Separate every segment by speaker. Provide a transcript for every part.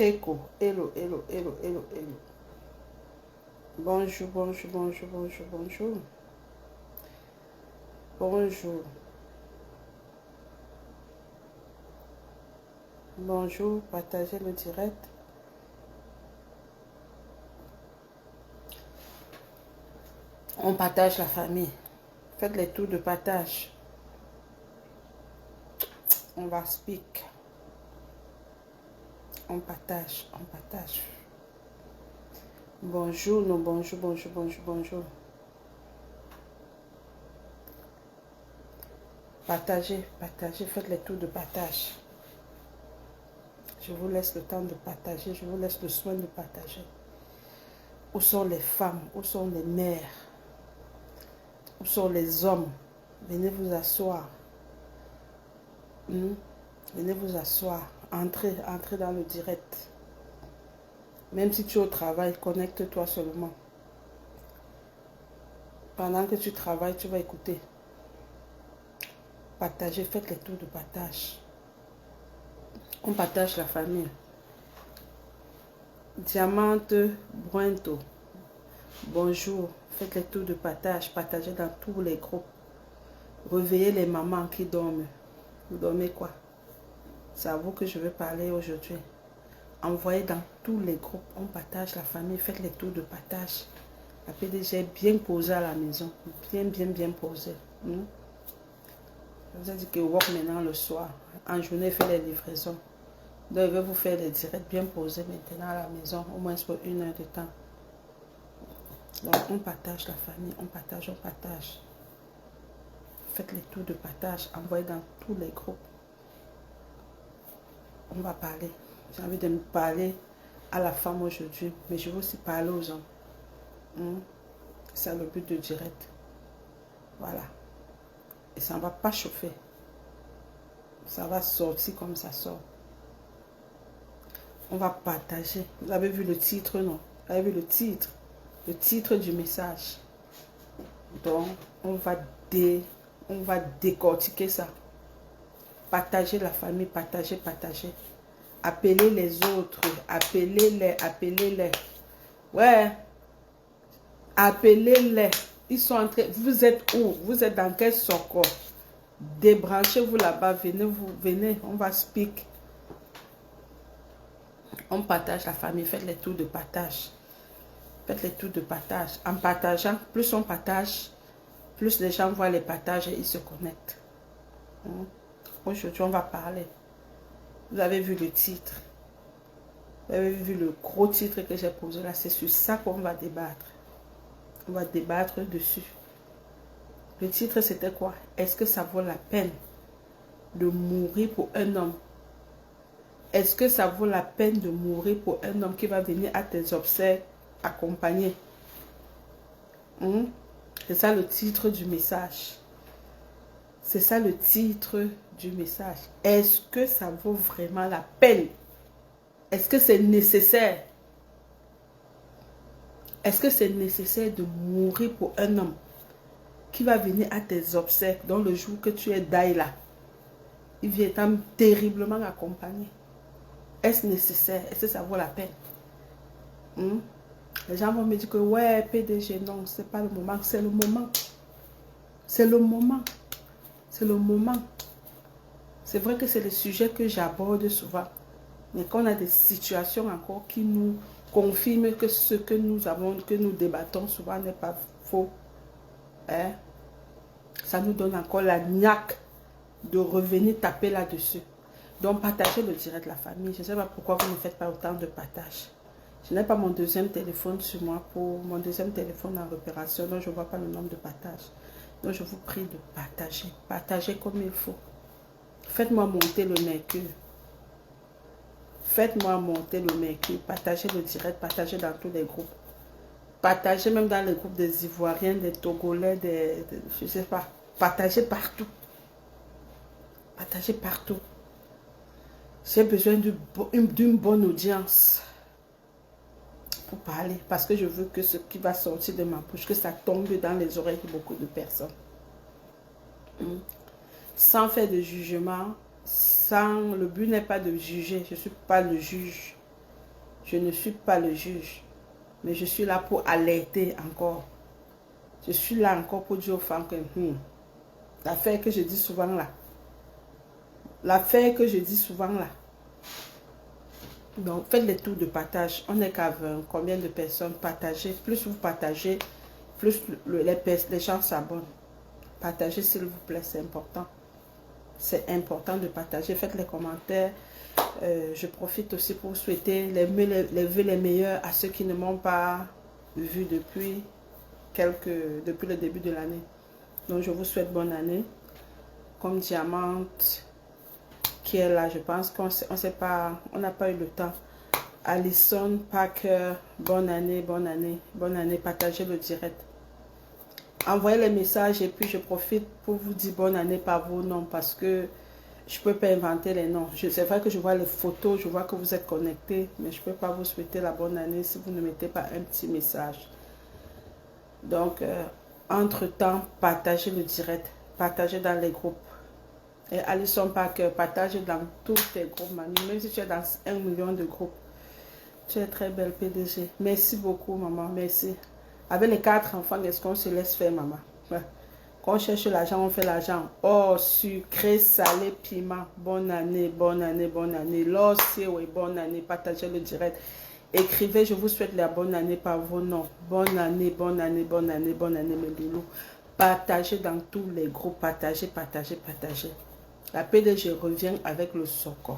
Speaker 1: Echo, hello, hello, hello, hello, hello. Bonjour, bonjour, bonjour, bonjour, bonjour. Bonjour. Bonjour, partagez le direct. On partage la famille. Faites les tours de partage. On va speak. On partage, on partage. Bonjour, non, bonjour, bonjour, bonjour, bonjour. Partagez, partagez, faites les tours de partage. Je vous laisse le temps de partager, je vous laisse le soin de partager. Où sont les femmes? Où sont les mères? Où sont les hommes? Venez vous asseoir. Venez vous asseoir. Entrez, entrez dans le direct. Même si tu es au travail, connecte-toi seulement. Pendant que tu travailles, tu vas écouter. Partagez, faites les tours de partage. On partage la famille. Diamante Bruento. Bonjour. Faites les tours de partage. Partagez dans tous les groupes. Réveillez les mamans qui dorment. Vous dormez quoi? C'est à vous que je veux parler aujourd'hui. Envoyez dans tous les groupes. On partage la famille. Faites les tours de partage. La PDG est bien posée à la maison. Bien, bien, bien posée. Je vous ai dit que work maintenant le soir. En journée, fait les livraisons. Donc, je vais vous faire des directs bien posés maintenant à la maison. Au moins pour 1 heure de temps. Donc, on partage la famille. On partage, on partage. Faites les tours de partage. Envoyez dans tous les groupes. On va parler. J'ai envie de me parler à la femme aujourd'hui. Mais je veux aussi parler aux hommes. C'est le but de direct. Voilà. Et ça ne va pas chauffer. Ça va sortir comme ça sort. On va partager. Vous avez vu le titre, non? Vous avez vu le titre? Le titre du message. Donc, on va décortiquer ça. Partager la famille, partager, partager. Appelez les autres. Appelez-les, appelez-les. Ouais. Appelez-les. Ils sont en train. Vous êtes où? Vous êtes dans quel socor? Débranchez-vous là-bas. Venez, on va speak. On partage la famille. Faites les tours de partage. Faites les tours de partage. En partageant, plus on partage, plus les gens voient les partages et ils se connectent. Aujourd'hui, on va parler. Vous avez vu le titre. Vous avez vu le gros titre que j'ai posé là. C'est sur ça qu'on va débattre. On va débattre dessus. Le titre, c'était quoi? Est-ce que ça vaut la peine de mourir pour un homme? Est-ce que ça vaut la peine de mourir pour un homme qui va venir à tes obsèques accompagner? C'est ça le titre du message. C'est ça le titre du message. Est-ce que ça vaut vraiment la peine? Est-ce que c'est nécessaire? Est-ce que c'est nécessaire de mourir pour un homme qui va venir à tes obsèques dans le jour que tu es là? Il vient terriblement accompagné. Est-ce nécessaire? Est-ce que ça vaut la peine? Les gens vont me dire que ouais, PDG, non, c'est pas le moment. C'est le moment. C'est le moment. C'est le moment. C'est vrai que c'est le sujet que j'aborde souvent. Mais quand on a des situations encore qui nous confirment que ce que nous avons, que nous débattons souvent n'est pas faux. Ça nous donne encore la niaque de revenir taper là-dessus. Donc partagez le direct de la famille. Je ne sais pas pourquoi vous ne faites pas autant de partage. Je n'ai pas mon deuxième téléphone sur moi pour mon deuxième téléphone en réparation. Donc je ne vois pas le nombre de partages. Donc je vous prie de partager. Partagez comme il faut. Faites-moi monter le mercure. Faites-moi monter le mercure. Partagez le direct. Partagez dans tous les groupes. Partagez même dans les groupes des Ivoiriens, des Togolais, je ne sais pas. Partagez partout. Partagez partout. J'ai besoin d'une bonne audience pour parler. Parce que je veux que ce qui va sortir de ma bouche, que ça tombe dans les oreilles de beaucoup de personnes. Sans faire de jugement. Le but n'est pas de juger. Je ne suis pas le juge. Je ne suis pas le juge. Mais je suis là pour alerter encore. Je suis là encore pour dire aux femmes que l'affaire que je dis souvent là. L'affaire que je dis souvent là. Donc, faites les tours de partage. On n'est qu'à 20. Combien de personnes partagez? Plus vous partagez, plus les gens s'abonnent. Partagez s'il vous plaît, c'est important. C'est important de partager. Faites les commentaires. Je profite aussi pour souhaiter les vœux les meilleurs à ceux qui ne m'ont pas vu depuis le début de l'année. Donc, je vous souhaite bonne année. Comme Diamante qui est là, je pense qu'on sait pas, on n'a pas eu le temps. Alison Parker, bonne année, bonne année, bonne année. Partagez le direct. Envoyez les messages et puis je profite pour vous dire bonne année par vos noms parce que je ne peux pas inventer les noms. C'est vrai que je vois les photos, je vois que vous êtes connectés, mais je ne peux pas vous souhaiter la bonne année si vous ne mettez pas un petit message. Donc, entre-temps, partagez le direct, partagez dans les groupes. Et Alison Parker, partage dans tous tes groupes, mamie. Même si tu es dans 1 million de groupes. Tu es très belle, PDG. Merci beaucoup, maman. Merci. Avec les 4 enfants, est-ce qu'on se laisse faire, maman? Ouais. Quand on cherche l'argent, on fait l'argent. Oh, sucré, salé, piment. Bonne année, bonne année, bonne année. L'osé, oui, bonne année. Partagez le direct. Écrivez, je vous souhaite la bonne année par vos noms. Bonne année, bonne année, bonne année, bonne année, mes loulous. Partagez dans tous les groupes. Partagez, partagez, partagez. La PDG revient avec le soko.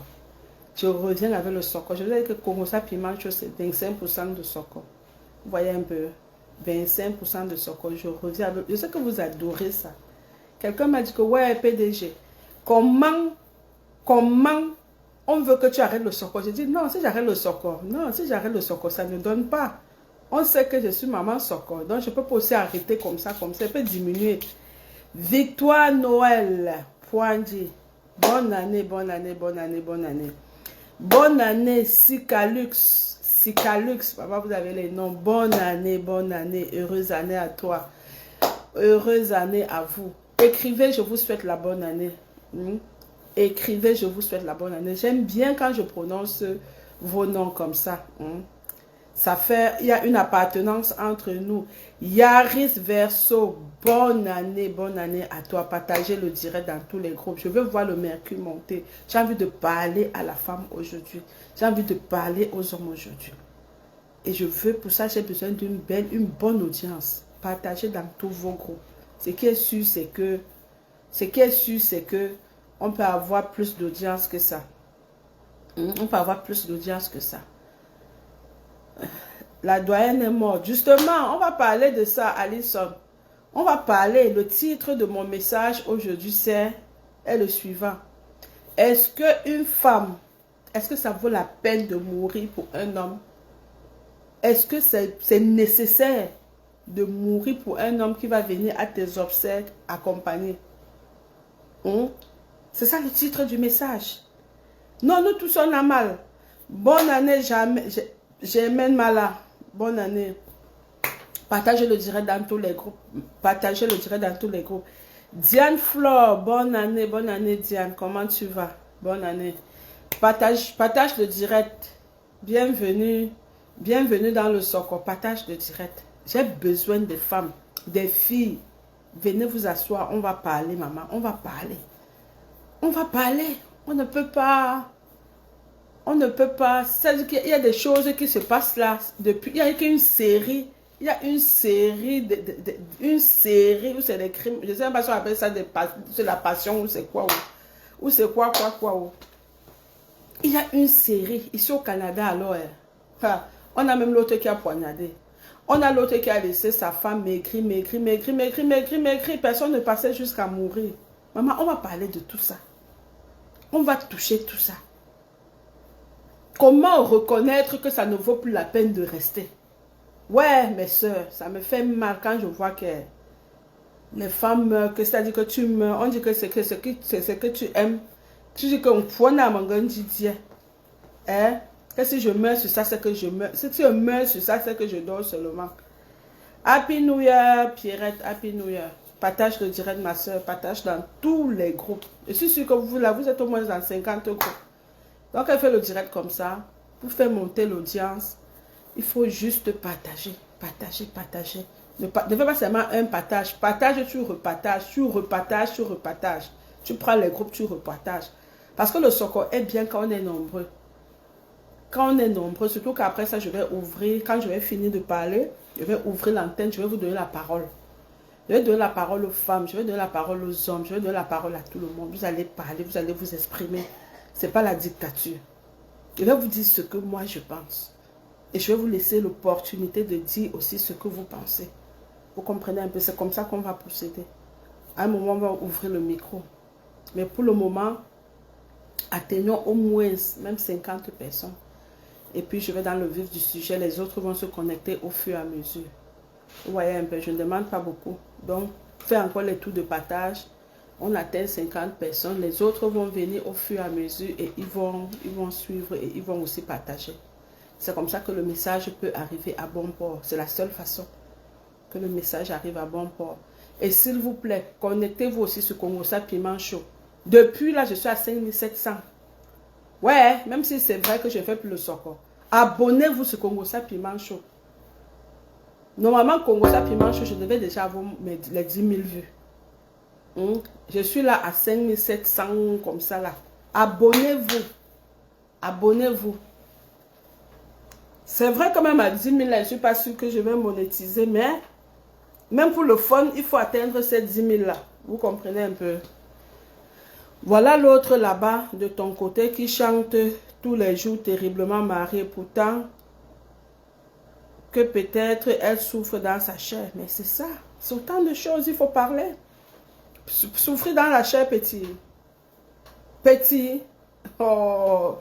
Speaker 1: Je reviens avec le soko. Je vous ai dit que Congosa Piment, c'est 25% de soko. Vous voyez un peu, 25% de soko. Je reviens avec... Je sais que vous adorez ça. Quelqu'un m'a dit que, ouais, PDG, comment on veut que tu arrêtes le soko? Je dis, non, si j'arrête le soko, non, si j'arrête le soko, ça ne donne pas. On sait que je suis maman soko. Donc, je peux pas aussi arrêter comme ça, ça peut diminuer. Victoire Noël, Poindji. Bonne année, bonne année, bonne année, bonne année. Bonne année, Sicalux. Sicalux, papa, vous avez les noms. Bonne année, heureuse année à toi. Heureuse année à vous. Écrivez, je vous souhaite la bonne année. Écrivez, je vous souhaite la bonne année. J'aime bien quand je prononce vos noms comme ça. Ça fait, il y a une appartenance entre nous. Yaris Verso, bonne année à toi. Partagez le direct dans tous les groupes. Je veux voir le mercure monter. J'ai envie de parler à la femme aujourd'hui. J'ai envie de parler aux hommes aujourd'hui. Et je veux, pour ça, j'ai besoin d'une bonne audience. Partagez dans tous vos groupes. Ce qui est sûr, c'est que on peut avoir plus d'audience que ça. On peut avoir plus d'audience que ça. La doyenne est morte. Justement, on va parler de ça, Alison. On va parler, le titre de mon message aujourd'hui est le suivant. Est-ce qu'une femme, est-ce que ça vaut la peine de mourir pour un homme? Est-ce que c'est nécessaire de mourir pour un homme qui va venir à tes obsèques accompagner? C'est ça le titre du message. Non, nous tous on a mal. Bonne année, Germaine Mala. Bonne année. Partagez le direct dans tous les groupes. Partagez le direct dans tous les groupes. Diane Flore, bonne année Diane. Comment tu vas? Bonne année. Partage le direct. Bienvenue dans le soko. Partage le direct. J'ai besoin des femmes, des filles. Venez vous asseoir. On va parler, maman. On va parler. On va parler. On ne peut pas. C'est-à-dire qu'il y a des choses qui se passent là depuis. Il y a une série. Il y a une série où c'est des crimes. Je ne sais pas si on appelle ça c'est la passion ou c'est quoi. Ou c'est quoi. Il y a une série ici au Canada alors. On a même l'autre qui a poignardé. On a l'autre qui a laissé sa femme maigrir. Personne ne passait jusqu'à mourir. Maman, on va parler de tout ça. On va toucher tout ça. Comment reconnaître que ça ne vaut plus la peine de rester? Ouais, mes soeurs, ça me fait mal quand je vois que les femmes meurent, que c'est-à-dire que tu meurs, on dit que c'est que tu aimes. Tu dis qu'on pointe à mon gandhi. Que si je meurs sur ça, c'est que je meurs. Si je meurs sur ça, c'est que je dors seulement. Happy New Year, Pierrette, Happy New Year. Partage le direct, ma soeur, partage dans tous les groupes. Je suis sûre que vous, là, vous êtes au moins dans 50 groupes. Donc, elle fait le direct comme ça. pour faire monter l'audience, il faut juste partager, partager, partager. Ne fais pas seulement un partage. Partage, tu repartages, tu repartages, tu repartages. Tu prends les groupes, tu repartages. Parce que le Soko est bien quand on est nombreux. Quand on est nombreux, surtout qu'après ça, je vais ouvrir, quand je vais finir de parler, je vais ouvrir l'antenne, je vais vous donner la parole. Je vais donner la parole aux femmes, je vais donner la parole aux hommes, je vais donner la parole à tout le monde. Vous allez parler, vous allez vous exprimer. Ce n'est pas la dictature. Je vais vous dire ce que moi je pense. Et je vais vous laisser l'opportunité de dire aussi ce que vous pensez. Vous comprenez un peu, c'est comme ça qu'on va procéder. À un moment, on va ouvrir le micro. Mais pour le moment, atteignons au moins même 50 personnes. Et puis, je vais dans le vif du sujet. Les autres vont se connecter au fur et à mesure. Vous voyez un peu, je ne demande pas beaucoup. Donc, fais encore les tours de partage. On atteint 50 personnes. Les autres vont venir au fur et à mesure et ils vont suivre et ils vont aussi partager. C'est comme ça que le message peut arriver à bon port. C'est la seule façon que le message arrive à bon port. Et s'il vous plaît, connectez-vous aussi sur Congossa Piment Show. Depuis là, je suis à 5700. Ouais, même si c'est vrai que je ne fais plus le Soko. Abonnez-vous sur Congossa Piment Show. Normalement, Congossa Piment Show, je devais déjà avoir les 10 000 vues. Je suis là à 5700 comme ça là. Abonnez-vous. Abonnez-vous. C'est vrai quand même à 10 000 là, je ne suis pas sûre que je vais monétiser, mais même pour le fun, il faut atteindre ces 10 000 là. Vous comprenez un peu? Voilà l'autre là-bas de ton côté qui chante tous les jours terriblement mariée. Pourtant, que peut-être elle souffre dans sa chair. Mais c'est ça. C'est autant de choses, il faut parler. Souffrir dans la chair, petit. Petit. Oh.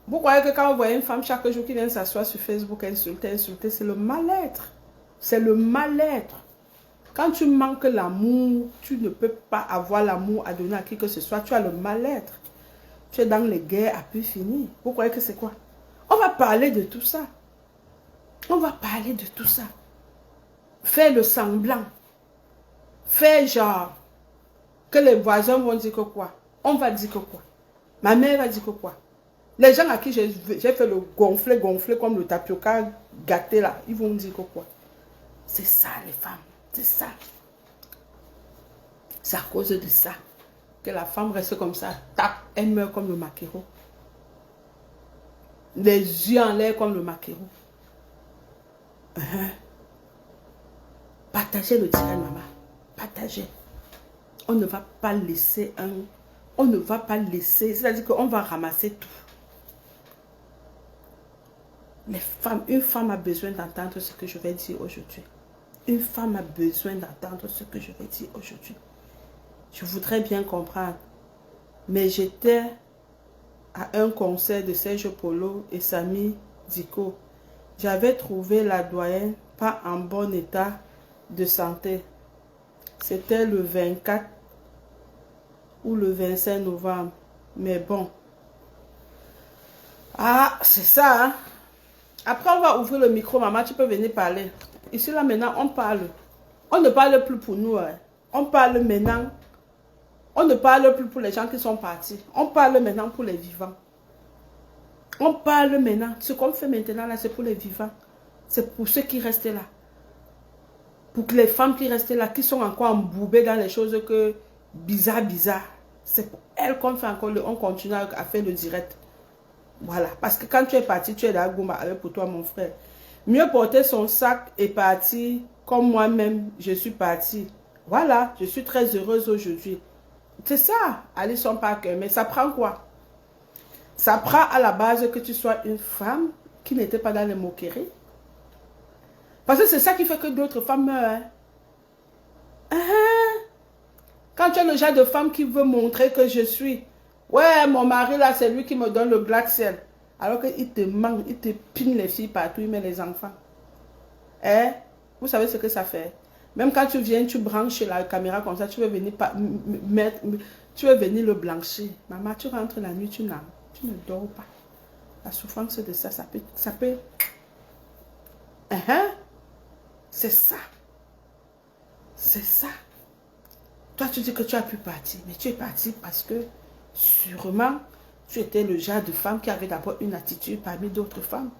Speaker 1: Vous croyez que quand vous voyez une femme chaque jour qui vient s'asseoir sur Facebook, insulter, c'est le mal-être. C'est le mal-être. Quand tu manques l'amour, tu ne peux pas avoir l'amour à donner à qui que ce soit. Tu as le mal-être. Tu es dans les guerres à plus finir. Vous croyez que c'est quoi? On va parler de tout ça. On va parler de tout ça. Fais le semblant. Fais genre que les voisins vont dire que quoi? On va dire que quoi? Ma mère va dire que quoi? Les gens à qui j'ai fait le gonfler comme le tapioca gâté là, ils vont dire que quoi? C'est ça les femmes. C'est ça. C'est à cause de ça que la femme reste comme ça. Tac, elle meurt comme le maquereau. Les yeux en l'air comme le maquereau. Partagez le direct, maman. Partagez. On ne va pas laisser on ne va pas laisser. C'est-à-dire qu'on va ramasser tout. Les femmes, une femme a besoin d'entendre ce que je vais dire aujourd'hui. Une femme a besoin d'entendre ce que je vais dire aujourd'hui. Je voudrais bien comprendre. Mais j'étais à un concert de Serge Polo et Samy Diko. J'avais trouvé la doyenne pas en bon état de santé. C'était le 24 ou le 25 novembre. Mais bon. Ah, c'est ça, hein? Après, on va ouvrir le micro, maman, tu peux venir parler. Ici, là, maintenant, on parle. On ne parle plus pour nous. Hein. On parle maintenant. On ne parle plus pour les gens qui sont partis. On parle maintenant pour les vivants. On parle maintenant. Ce qu'on fait maintenant, là, c'est pour les vivants. C'est pour ceux qui restent là. Pour que les femmes qui restent là, qui sont encore embourbées dans les choses que bizarres. C'est pour elles qu'on fait encore on continue à faire le direct. Voilà. Parce que quand tu es parti, tu es là, Goumba, avec pour toi, mon frère. Mieux porter son sac et partir comme moi-même, je suis partie. Voilà. Je suis très heureuse aujourd'hui. C'est ça, Alison Parker. Mais ça prend quoi? Ça prend à la base que tu sois une femme qui n'était pas dans les moqueries. Parce que c'est ça qui fait que d'autres femmes meurent. Hein? Quand tu es le genre de femme qui veut montrer que je suis... Ouais, mon mari là, c'est lui qui me donne le black ciel. Alors qu'il te manque, il te pine les filles partout, il met les enfants. Hein? Vous savez ce que ça fait? Même quand tu viens, tu branches la caméra comme ça, tu veux venir tu veux venir le blanchir. Maman, tu rentres la nuit, tu ne dors pas. La souffrance de ça, ça peut... C'est ça. C'est ça. Toi, tu dis que tu as pu partir, mais tu es parti parce que sûrement Tu étais le genre de femme qui avait d'abord une attitude parmi d'autres femmes.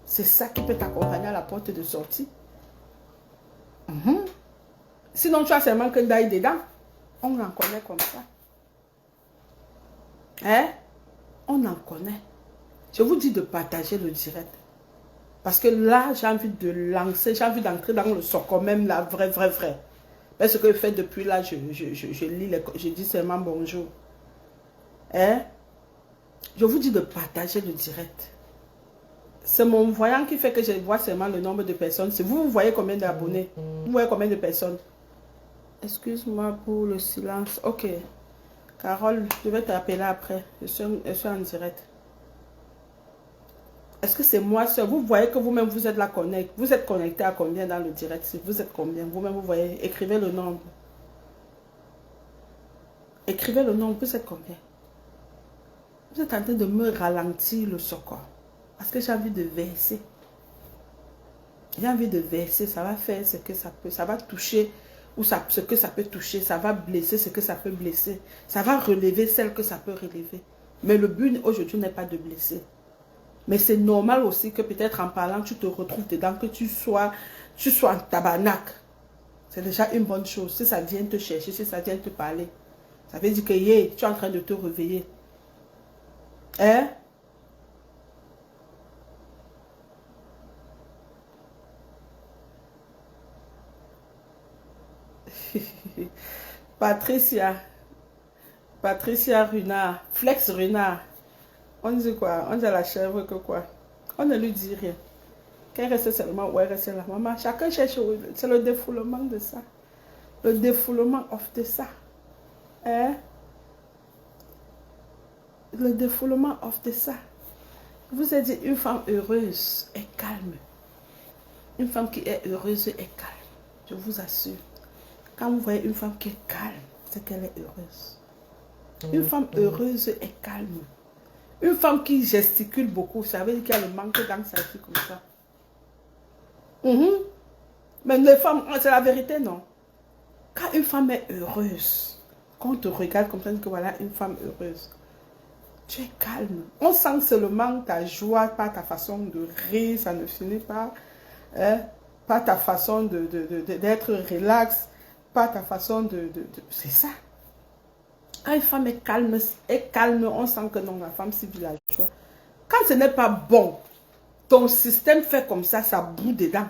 Speaker 1: C'est ça qui peut t'accompagner à la porte de sortie. Sinon, tu as seulement que d'ail dedans. On en connaît comme ça. Hein? On en connaît. Je vous dis de partager le direct. Parce que là, j'ai envie de lancer, j'ai envie d'entrer dans le soccer, même la vraie. Mais ce que je fais depuis là, je lis, je dis seulement bonjour. Hein? Je vous dis de partager le direct. C'est mon voyant qui fait que je vois seulement le nombre de personnes. Si vous voyez combien d'abonnés, vous voyez combien de personnes. Excuse-moi pour le silence. Ok. Carole, je vais t'appeler après. Je suis en direct. Est-ce que c'est moi seul? Vous voyez que vous-même, vous êtes là connecté. Vous êtes connecté à combien dans le direct? Si vous êtes combien? Vous-même, vous voyez. Écrivez le nombre. Écrivez le nombre. Vous êtes combien? Vous êtes en train de me ralentir le secours. Parce que j'ai envie de verser. J'ai envie de verser. Ça va faire ce que ça peut. Ça va toucher ou ça, ce que ça peut toucher. Ça va blesser ce que ça peut blesser. Ça va relever celle que ça peut relever. Mais le but aujourd'hui n'est pas de blesser. Mais c'est normal aussi que peut-être en parlant, tu te retrouves dedans, que tu sois en tabarnak. C'est déjà une bonne chose. Si ça vient te chercher, si ça vient te parler, ça veut dire que yeah, tu es en train de te réveiller. Hein? Patricia Runard, Flex Runard. On dit quoi? On dit à la chèvre que quoi? On ne lui dit rien. Qu'elle reste seulement où elle reste là. Maman, chacun cherche. C'est le défoulement de ça. Le défoulement offre de ça. Hein? Le défoulement offre de ça. Je vous ai dit, une femme heureuse est calme. Une femme qui est heureuse est calme. Je vous assure. Quand vous voyez une femme qui est calme, c'est qu'elle est heureuse. Une femme heureuse est calme. Une femme qui gesticule beaucoup, ça veut dire qu'il y a le manque dans sa vie comme ça. Mais les femmes, c'est la vérité, non? Quand une femme est heureuse, quand on te regarde comme ça, on dit que voilà une femme heureuse, tu es calme. On sent seulement ta joie, pas ta façon de rire, ça ne finit pas. Pas ta façon d'être relax, pas ta façon c'est ça. Quand une femme est calme, on sent que non, la femme c'est villageoise. Quand ce n'est pas bon, ton système fait comme ça, ça boue dedans.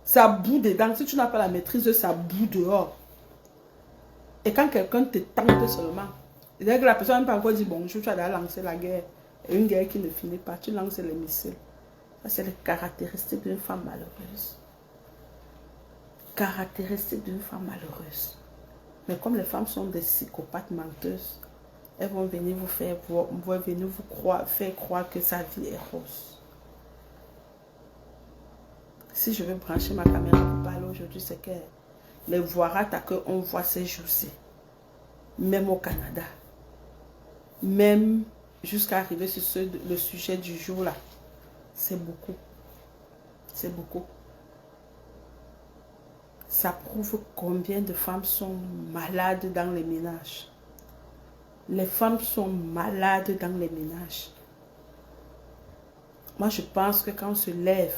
Speaker 1: Ça boue dedans. Si tu n'as pas la maîtrise, ça boue dehors. Et quand quelqu'un te tente seulement, dès que la personne n'a pas encore dit bonjour, tu as déjà lancé la guerre. Et une guerre qui ne finit pas, tu lances les missiles. Ça, c'est les caractéristiques d'une femme malheureuse. Caractéristiques d'une femme malheureuse. Mais comme les femmes sont des psychopathes menteuses, elles vont venir vous faire faire croire que sa vie est rose. Si je veux brancher ma caméra pour parler aujourd'hui, c'est que les voirats qu'on voit ces jours-ci, même au Canada, même jusqu'à arriver sur le sujet du jour là, c'est beaucoup. C'est beaucoup. Ça prouve combien de femmes sont malades dans les ménages. Les femmes sont malades dans les ménages. Moi, je pense que quand on se lève,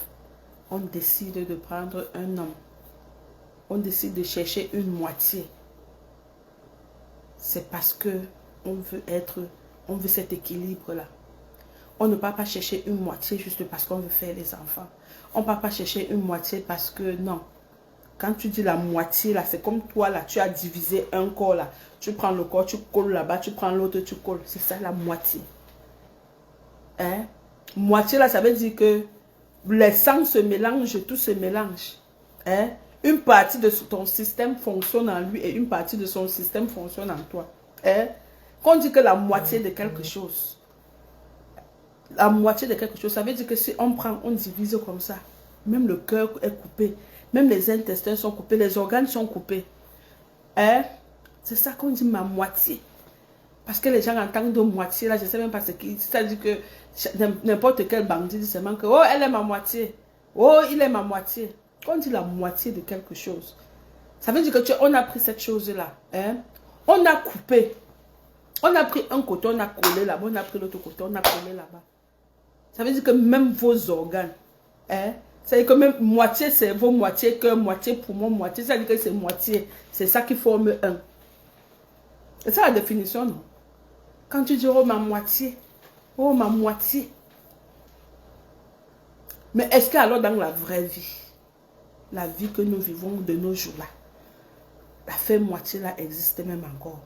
Speaker 1: on décide de prendre un homme. On décide de chercher une moitié. C'est parce que on veut cet équilibre-là. On ne va pas chercher une moitié juste parce qu'on veut faire les enfants. On ne va pas chercher une moitié parce que non. Quand tu dis la moitié, là, c'est comme toi, là, tu as divisé un corps, là. Tu prends le corps, tu colles là-bas, tu prends l'autre, tu colles. C'est ça, la moitié. Hein? Moitié, là, ça veut dire que les sangs se mélangent, tout se mélange. Hein? Une partie de ton système fonctionne en lui et une partie de son système fonctionne en toi. Hein? Quand on dit que la moitié de quelque chose, la moitié de quelque chose, ça veut dire que si on prend, on divise comme ça, même le cœur est coupé. Même les intestins sont coupés, les organes sont coupés. Hein? C'est ça qu'on dit ma moitié. Parce que les gens entendent de moitié, là, je ne sais même pas ce qu'ils... C'est-à-dire que n'importe quel bandit dit seulement que, oh, elle est ma moitié. Oh, il est ma moitié. Quand on dit la moitié de quelque chose, ça veut dire que on a pris cette chose-là. Hein? On a coupé. On a pris un côté, on a collé là-bas, on a pris l'autre côté, on a collé là-bas. Ça veut dire que même vos organes, hein, ça veut dire que même moitié cerveau, moitié cœur, moitié poumon, moitié, ça veut dire que c'est moitié. C'est ça qui forme un. C'est ça la définition, non? Quand tu dis, oh ma moitié, oh ma moitié. Mais est-ce que alors dans la vraie vie, la vie que nous vivons de nos jours-là, la fait moitié là existe même encore?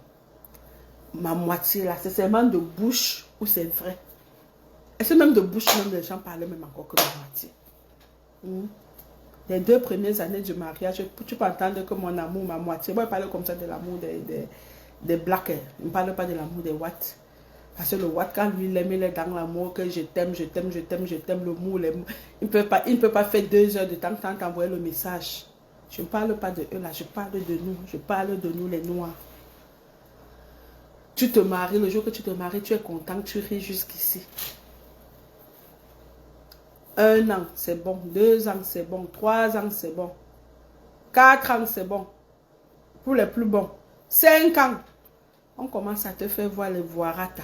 Speaker 1: Ma moitié là, c'est seulement de bouche ou c'est vrai? Est-ce que même de bouche, même les gens parlaient même encore que ma moitié? Les 2 premières années du mariage, tu peux entendre que mon amour, ma moitié. Moi, je parle comme ça de l'amour des blacks. Je ne parle pas de l'amour des Watts. Parce que le Watt, quand lui, il est dans l'amour, que je t'aime, je t'aime, je t'aime, je t'aime, le mot, il ne peut pas faire 2 heures de temps tant t'envoyer le message. Je ne parle pas de eux là, je parle de nous. Je parle de nous les Noirs. Tu te maries, le jour que tu te maries, tu es content, tu ris jusqu'ici. 1 an, c'est bon. 2 ans, c'est bon. 3 ans, c'est bon. 4 ans, c'est bon. Pour les plus bons. 5 ans, on commence à te faire voir les voirata.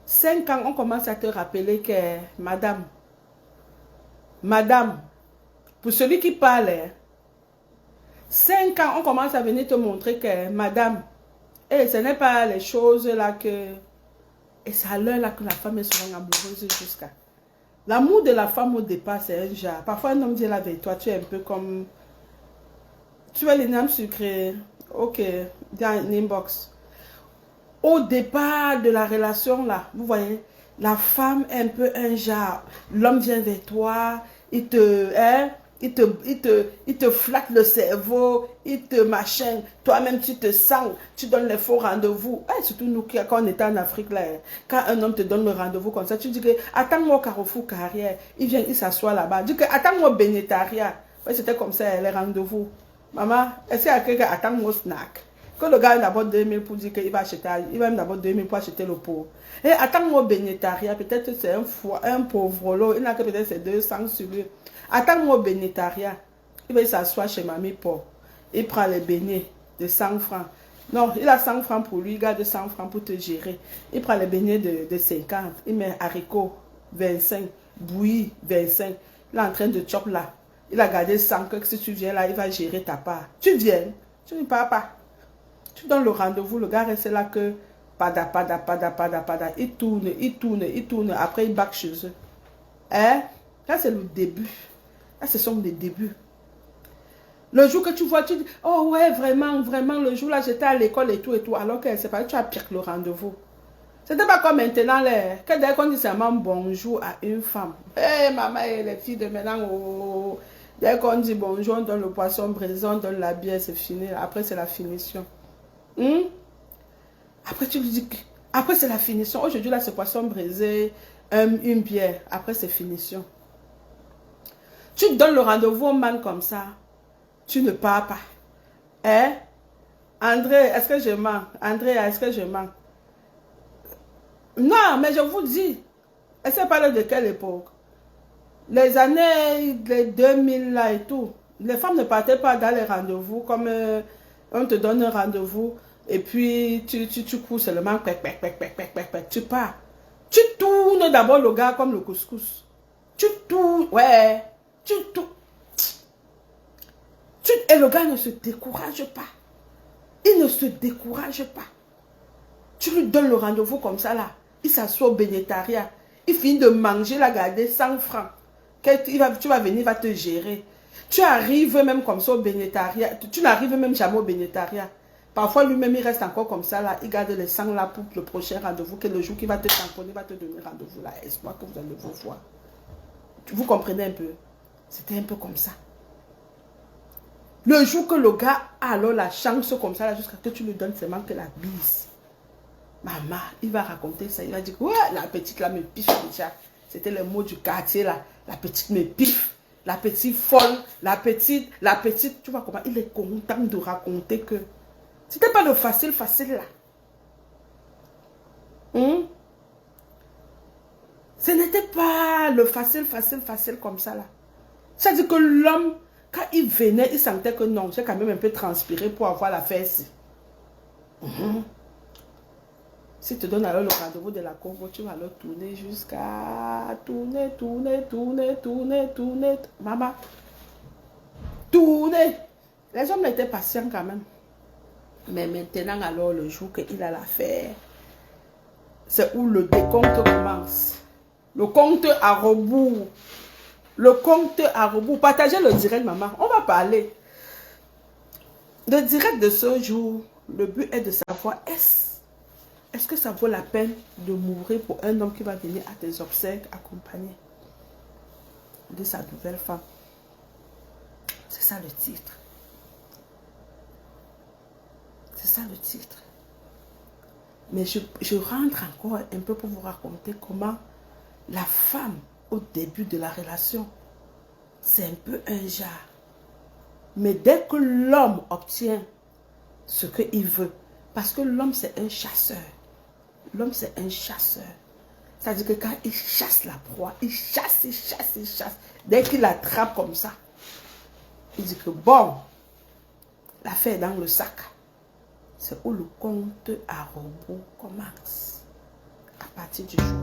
Speaker 1: 5 ans, on commence à te rappeler que, madame, pour celui qui parle, 5 ans, on commence à venir te montrer que, madame, et ce n'est pas les choses là que... Et c'est à l'heure là que la femme est souvent amoureuse jusqu'à... L'amour de la femme au départ, c'est un genre. Parfois, un homme dit là avec toi, tu es un peu comme... Tu as les names sucrés. Ok, dans une inbox. Au départ de la relation là, vous voyez, la femme est un peu un genre. L'homme vient vers toi, il te flatte le cerveau, il te machin. Toi-même, tu te sens, tu donnes les faux rendez-vous. Surtout nous, quand on était en Afrique, là, quand un homme te donne le rendez-vous comme ça, tu dis que attends-moi au Carrefour Carrière. Il vient, il s'assoit là-bas. Dis que attends-moi au Bénétaria. C'était comme ça, les rendez-vous. Maman, est-ce qu'il y a quelqu'un qui attend mon snack? Que le gars d'abord 2000 pour dire qu'il va acheter, il va même d'abord 2000 pour acheter le pot. Et attends-moi au Bénétaria, peut-être c'est un pauvre lot, il n'a que peut-être c'est 200 sur lui. Attends-moi au Bénétaria, il va s'asseoir chez Mamie Paul. Il prend les beignets de 100 francs. Non, il a 100 francs pour lui, il garde 100 francs pour te gérer. Il prend les beignets de 50, il met haricots 25, bouillie 25. Il est en train de chop là. Il a gardé 100, que si tu viens là, il va gérer ta part. Tu viens, tu ne pars pas. Tu donnes le rendez-vous, le gars reste là que pada, pada, pada, pada, pada. Il tourne, il tourne, il tourne. Après, il back chez eux. Hein? Là, c'est le début. Là, ce sont les débuts. Le jour que tu vois, tu dis, oh ouais, vraiment, vraiment, le jour là, j'étais à l'école et tout, alors que c'est pas, tu as pire que le rendez-vous. C'était pas comme maintenant, que dès qu'on dit seulement bonjour à une femme. Maman et les filles de maintenant, oh, dès qu'on dit bonjour, on donne le poisson braisé, on donne la bière, c'est fini. Après, c'est la finition. Après, tu lui dis, après, c'est la finition. Aujourd'hui, là, c'est poisson braisé, une bière. Après, c'est finition. Tu te donnes le rendez-vous au man comme ça. Tu ne pars pas. Hein? André, est-ce que je mens? André, est-ce que je mens? Non, mais je vous dis. Est-ce que parle de quelle époque? Les années 2000 là et tout. Les femmes ne partaient pas dans les rendez-vous comme on te donne un rendez-vous et puis tu cours seulement, tu pars. Tu tournes d'abord le gars comme le couscous. Tu tournes, ouais, tu tournes. Et le gars ne se décourage pas. Il ne se décourage pas. Tu lui donnes le rendez-vous comme ça là. Il s'assoit au Bénétaria. Il finit de manger, la garder 100 francs. Tu vas venir, il va te gérer. Tu arrives même comme ça au Bénétaria. Tu n'arrives même jamais au Bénétaria. Parfois lui-même il reste encore comme ça là. Il garde les 100 là pour le prochain rendez-vous. Que le jour qu'il va te tamponner, il va te donner rendez-vous là. Espoir que vous allez vous voir. Vous comprenez un peu? C'était un peu comme ça. Le jour que le gars a alors la chance comme ça là, jusqu'à ce que tu lui donnes seulement que la bise. Maman, il va raconter ça. Il va dire, ouais, la petite là me piffe déjà. C'était le mot du quartier là. La petite me piffe. La petite folle. La petite. Tu vois comment il est content de raconter que c'était pas le facile là. Ce n'était pas le facile comme ça là. C'est-à-dire que l'homme, quand il venait, il sentait que non, j'ai quand même un peu transpiré pour avoir la fesse. Si tu te donnes alors le rendez-vous de la Congo, tu vas alors tourner jusqu'à... Tourner. Maman, tourner. Les hommes étaient patients quand même. Mais maintenant, alors, le jour qu'il a l'affaire, c'est où le décompte commence. Le compte à rebours. Le compte à rebours. Partagez le direct, maman. On va parler. Le direct de ce jour, le but est de savoir, est-ce que ça vaut la peine de mourir pour un homme qui va venir à tes obsèques accompagné de sa nouvelle femme? C'est ça le titre. C'est ça le titre. Mais je rentre encore un peu pour vous raconter comment la femme, au début de la relation, c'est un peu un jar. Mais dès que l'homme obtient ce qu'il veut, parce que l'homme c'est un chasseur. L'homme c'est un chasseur. C'est-à-dire que quand il chasse la proie, il chasse. Dès qu'il l'attrape comme ça, il dit que bon, l'affaire est dans le sac. C'est où le compte à rebours commence. À partir du jour.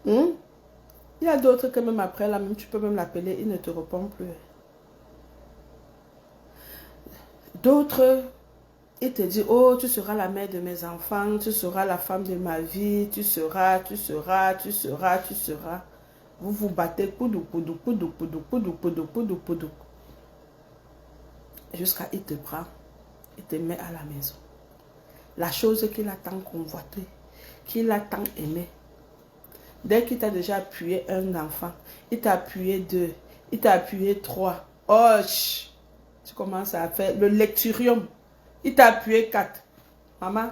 Speaker 1: Il y a d'autres que même après, là, même, tu peux même l'appeler, il ne te répond plus. D'autres, il te dit, oh, tu seras la mère de mes enfants, tu seras la femme de ma vie, tu seras. Vous vous battez, poudou. Jusqu'à il te prend, il te met à la maison. La chose qu'il a tant convoité, qu'il a tant aimé. Dès qu'il t'a déjà appuyé un enfant, il t'a appuyé 2, il t'a appuyé 3. Oh, tu commences à faire le lecturium. Il t'a appuyé 4. Maman,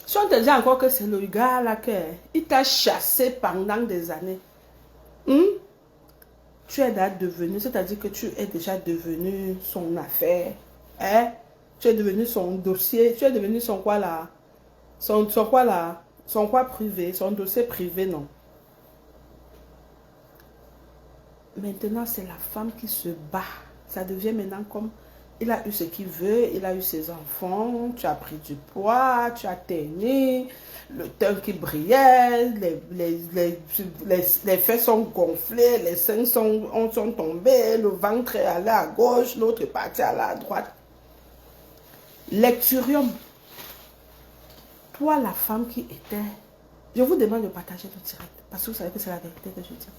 Speaker 1: si on te dit encore que c'est le gars là il t'a chassé pendant des années. Tu es là devenu, c'est-à-dire que tu es déjà devenu son affaire. Hein? Tu es devenu son dossier. Tu es devenu son quoi là? Son quoi là? Son quoi privé? Son dossier privé, non. Maintenant, c'est la femme qui se bat. Ça devient maintenant comme... Il a eu ce qu'il veut, il a eu ses enfants, tu as pris du poids, tu as teigné, le teint qui brillait, les fesses sont gonflées, les seins sont tombés, le ventre est allé à gauche, l'autre est parti à droite. Lecturium. Toi, la femme qui était... Je vous demande de partager le direct, parce que vous savez que c'est la vérité que je dis.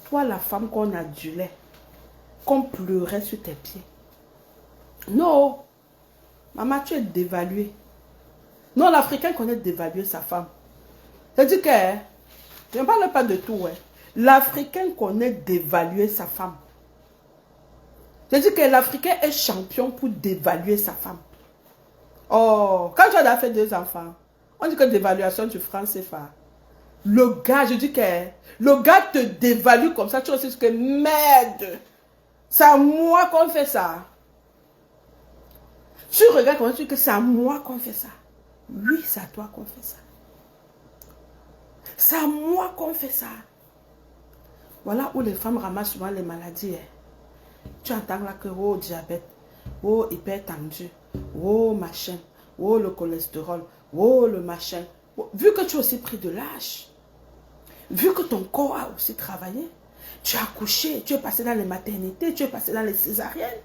Speaker 1: Toi, la femme qu'on adulait, qu'on pleurait sur tes pieds. Non, maman, tu es dévaluée. Non, l'Africain connaît dévaluer sa femme. C'est-à-dire que, je ne parle pas de tout, hein. L'Africain connaît dévaluer sa femme. C'est-à-dire que l'Africain est champion pour dévaluer sa femme. Oh, quand tu as fait 2 enfants, on dit que dévaluation du franc CFA. Le gars, je dis que le gars te dévalue comme ça, tu sais que merde, c'est à moi qu'on fait ça. Tu regardes comment tu dis que c'est à moi qu'on fait ça. Oui, c'est à toi qu'on fait ça. C'est à moi qu'on fait ça. Voilà où les femmes ramassent souvent les maladies. Hein. Tu entends là que, oh, diabète, oh, hypertendu, oh, machin, oh, le cholestérol, oh, le machin. Oh, vu que tu as aussi pris de l'âge, vu que ton corps a aussi travaillé, tu as accouché, tu es passé dans les maternités, tu es passé dans les césariennes.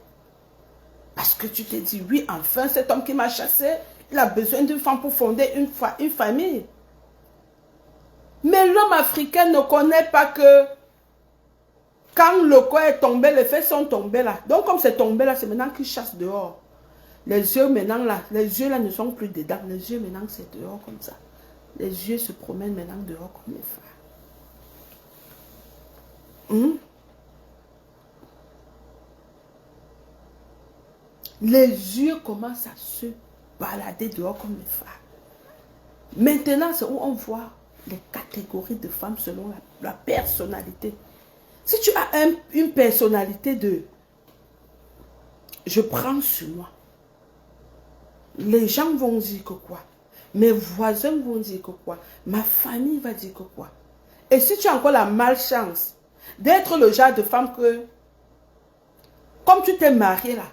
Speaker 1: Parce que tu t'es dit, oui, enfin, cet homme qui m'a chassé, il a besoin d'une femme pour fonder une famille. Mais l'homme africain ne connaît pas que quand le corps est tombé, les fesses sont tombées là. Donc comme c'est tombé là, c'est maintenant qu'il chasse dehors. Les yeux maintenant là, les yeux là ne sont plus dedans. Les yeux maintenant c'est dehors comme ça. Les yeux se promènent maintenant dehors comme les phares. Les yeux commencent à se balader dehors comme les phares. Maintenant, c'est où on voit les catégories de femmes selon la personnalité. Si tu as une personnalité de je prends sur moi, les gens vont dire que quoi? Mes voisins vont dire que quoi? Ma famille va dire que quoi? Et si tu as encore la malchance d'être le genre de femme que, comme tu t'es mariée là,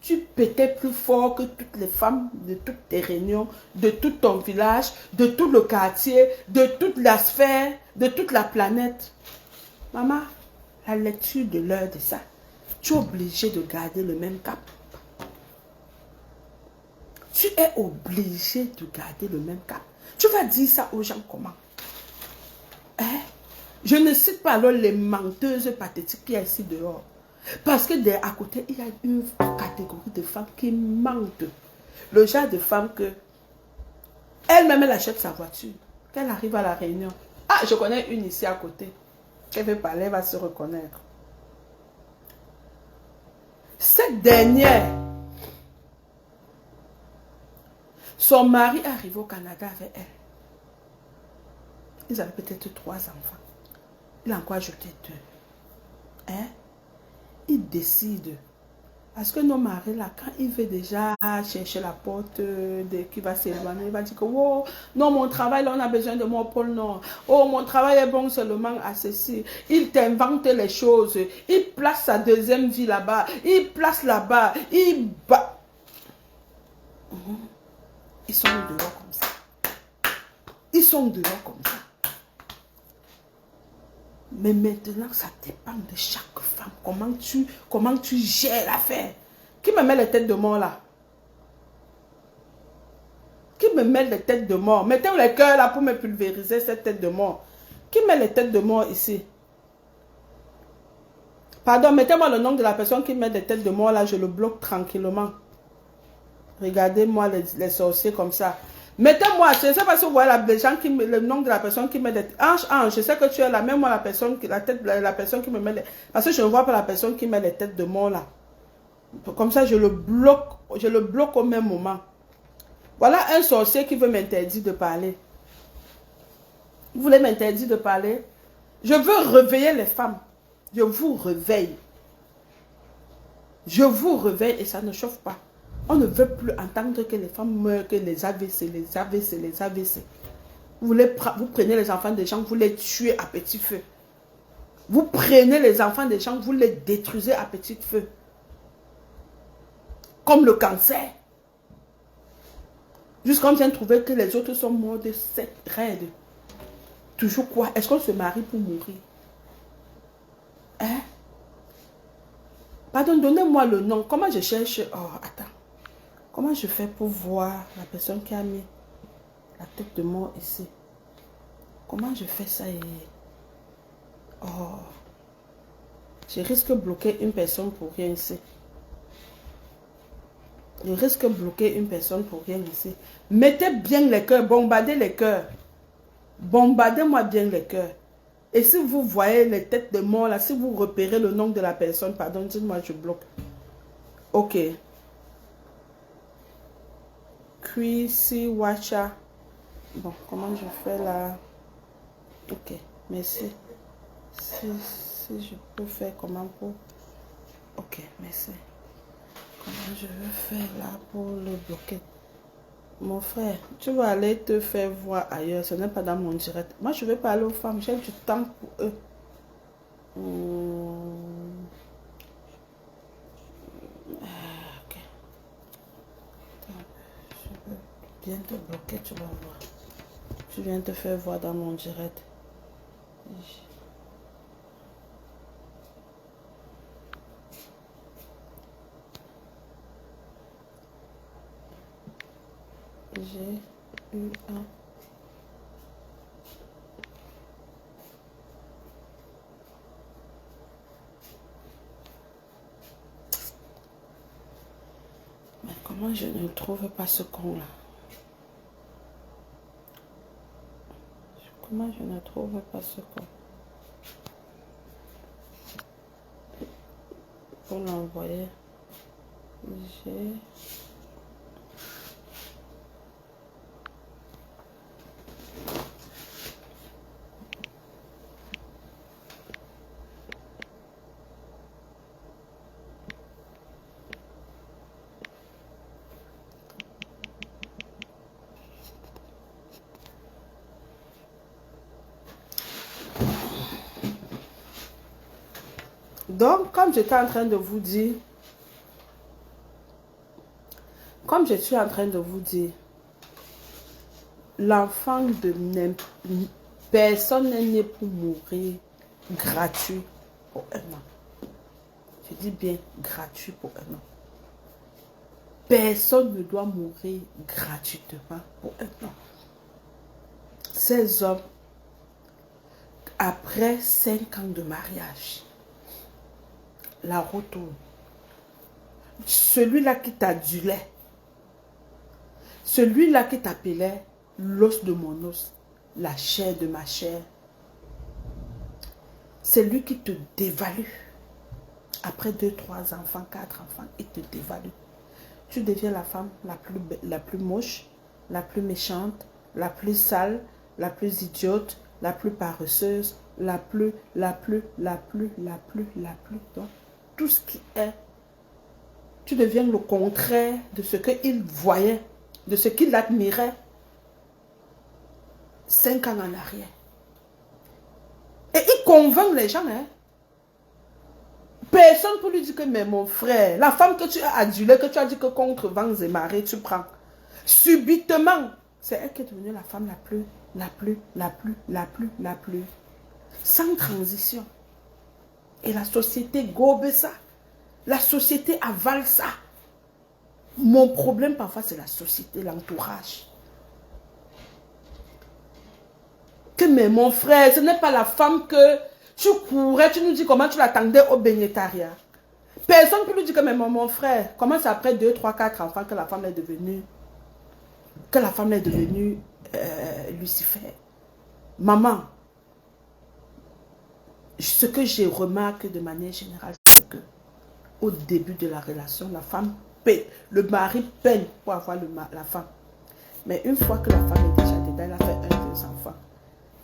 Speaker 1: tu pétais plus fort que toutes les femmes de toutes tes réunions, de tout ton village, de tout le quartier, de toute la sphère, de toute la planète. Maman, la lecture de l'heure de ça, tu es obligé de garder le même cap. Tu es obligé de garder le même cap. Tu vas dire ça aux gens comment? Hein? Je ne cite pas alors les menteuses pathétiques qui sont ici dehors. Parce que à côté, il y a une catégorie de femmes qui mentent. Le genre de femme que elle-même, elle achète sa voiture. Qu'elle arrive à la réunion. Ah, je connais une ici à côté. Elle veut parler, elle va se reconnaître. Cette dernière, son mari est arrivé au Canada avec elle. Ils avaient peut-être 3 enfants. Il a encore ajouté 2. Hein? Il décide. Parce que nos maris, là, quand il veut déjà chercher la porte qui va s'éloigner, il va dire que, oh, non, mon travail, là, on a besoin de moi pour le Nord. Oh, mon travail est bon seulement à ceci. Il t'invente les choses. Il place sa deuxième vie là-bas. Il place là-bas. Il bat. Ils sont dehors comme ça. Ils sont dehors comme ça. Mais maintenant, ça dépend de chaque femme. Comment tu gères l'affaire. Qui me met les têtes de mort là? Qui me met les têtes de mort? Mettez les cœurs là pour me pulvériser cette tête de mort. Qui met les têtes de mort ici? Pardon, mettez-moi le nom de la personne qui met les têtes de mort là. Je le bloque tranquillement. Regardez-moi les sorciers comme ça. Mettez-moi, je ne sais pas si vous voyez le nom de la personne qui met des... Ange, je sais que tu es là, même moi la personne qui me met les... Parce que je ne vois pas la personne qui met les têtes de mort là. Comme ça, je le bloque au même moment. Voilà un sorcier qui veut m'interdire de parler. Vous voulez m'interdire de parler? Je veux réveiller les femmes. Je vous réveille. Je vous réveille et ça ne chauffe pas. On ne veut plus entendre que les femmes meurent, que les AVC, les AVC, les AVC. Vous prenez les enfants des gens, vous les tuez à petit feu. Vous prenez les enfants des gens, vous les détruisez à petit feu. Comme le cancer. Jusqu'on vient de trouver que les autres sont morts de cette raide. Toujours quoi? Est-ce qu'on se marie pour mourir? Hein? Pardon, donnez-moi le nom. Comment je cherche? Oh, attends. Comment je fais pour voir la personne qui a mis la tête de mort ici? Comment je fais ça? Oh. Je risque de bloquer une personne pour rien ici. Je risque de bloquer une personne pour rien ici. Mettez bien les cœurs, bombardez les cœurs. Bombardez-moi bien les cœurs. Et si vous voyez les têtes de mort là, si vous repérez le nom de la personne, pardon, dites-moi, je bloque. Ok. Chrissy Wacha. Bon, comment je fais là? Ok, merci. Si je peux faire comment pour... Ok, merci. Comment je vais faire là pour le bloquer? Mon frère, tu vas aller te faire voir ailleurs. Ce n'est pas dans mon direct. Moi, je vais parler aux femmes. J'ai du temps pour eux. Ok. Attends, je vais bien te bloquer, tu vas voir. Je viens te faire voir dans mon direct. J'ai eu un... Mais comment je ne trouve pas ce con là? Comment je ne trouve pas ce con? Pour l'envoyer. J'ai... Donc, comme j'étais en train de vous dire, Comme je suis en train de vous dire, l'enfant de personne n'est né pour mourir gratuit pour un an. Je dis bien gratuit pour un an. Personne ne doit mourir gratuitement pour un an. Ces hommes, après 5 ans de mariage, la retourne. Celui-là qui t'adulait, celui-là qui t'appelait l'os de mon os, la chair de ma chair, c'est lui qui te dévalue. Après 2, 3 enfants, 4 enfants, il te dévalue. Tu deviens la femme la plus moche, la plus méchante, la plus sale, la plus idiote, la plus paresseuse, donc tout ce qui est, tu deviens le contraire de ce qu'il voyait, de ce qu'il admirait 5 ans en arrière. Et il convainc les gens, hein. Personne pour lui dire que, mais mon frère, la femme que tu as adulée, que tu as dit que contre vents et marées, tu prends. Subitement, c'est elle qui est devenue la femme la plus, sans transition. Et la société gobe ça. La société avale ça. Mon problème parfois, c'est la société, l'entourage. Que, mais mon frère, ce n'est pas la femme que tu courais, tu nous dis comment tu l'attendais au bénétariat. Personne ne peut lui dire que, mais mon frère, comment c'est après 2, 3, 4 enfants que la femme est devenue, Lucifer. Maman, ce que j'ai remarqué de manière générale, c'est que au début de la relation, la femme paie, le mari peine pour avoir la femme. Mais une fois que la femme est déjà dedans, elle a fait 1, 2 enfants.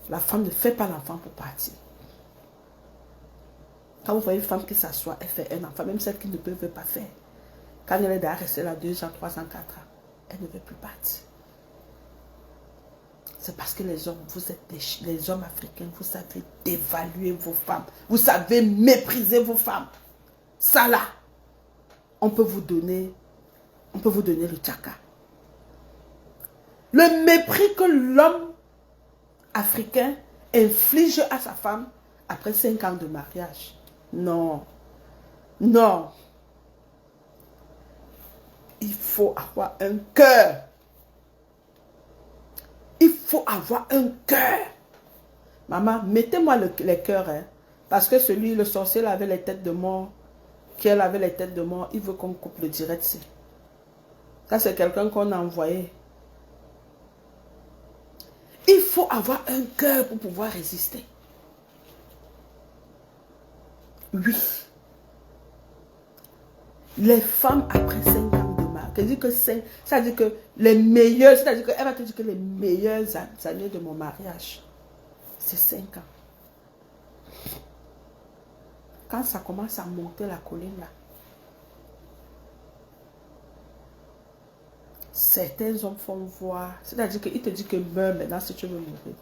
Speaker 1: La femme ne fait pas l'enfant pour partir. Quand vous voyez une femme qui s'assoit, elle fait un enfant, même celle qui ne peut pas faire. Quand elle est derrière rester là 2 ans, 3 ans, 4 ans, elle ne veut plus partir. C'est parce que les hommes, vous êtes les hommes africains, vous savez dévaluer vos femmes. Vous savez mépriser vos femmes. Ça là, on peut vous donner le tchaka. Le mépris que l'homme africain inflige à sa femme après 5 ans de mariage. Non. Non. Il faut avoir un cœur. Il faut avoir un cœur. Maman, mettez-moi les cœurs. Hein, parce que le sorcier avait les têtes de mort. Qu'elle avait les têtes de mort. Il veut qu'on coupe le direct. Ça, c'est quelqu'un qu'on a envoyé. Il faut avoir un cœur pour pouvoir résister. Oui. Les femmes après 5 ans de mariage, ça veut dire que les meilleures, c'est-à-dire qu'elle va te dire que les meilleures années de mon mariage, c'est 5 ans. Quand ça commence à monter la colline là, certains hommes font voir, c'est-à-dire qu'il te dit que meurs maintenant si tu veux mourir.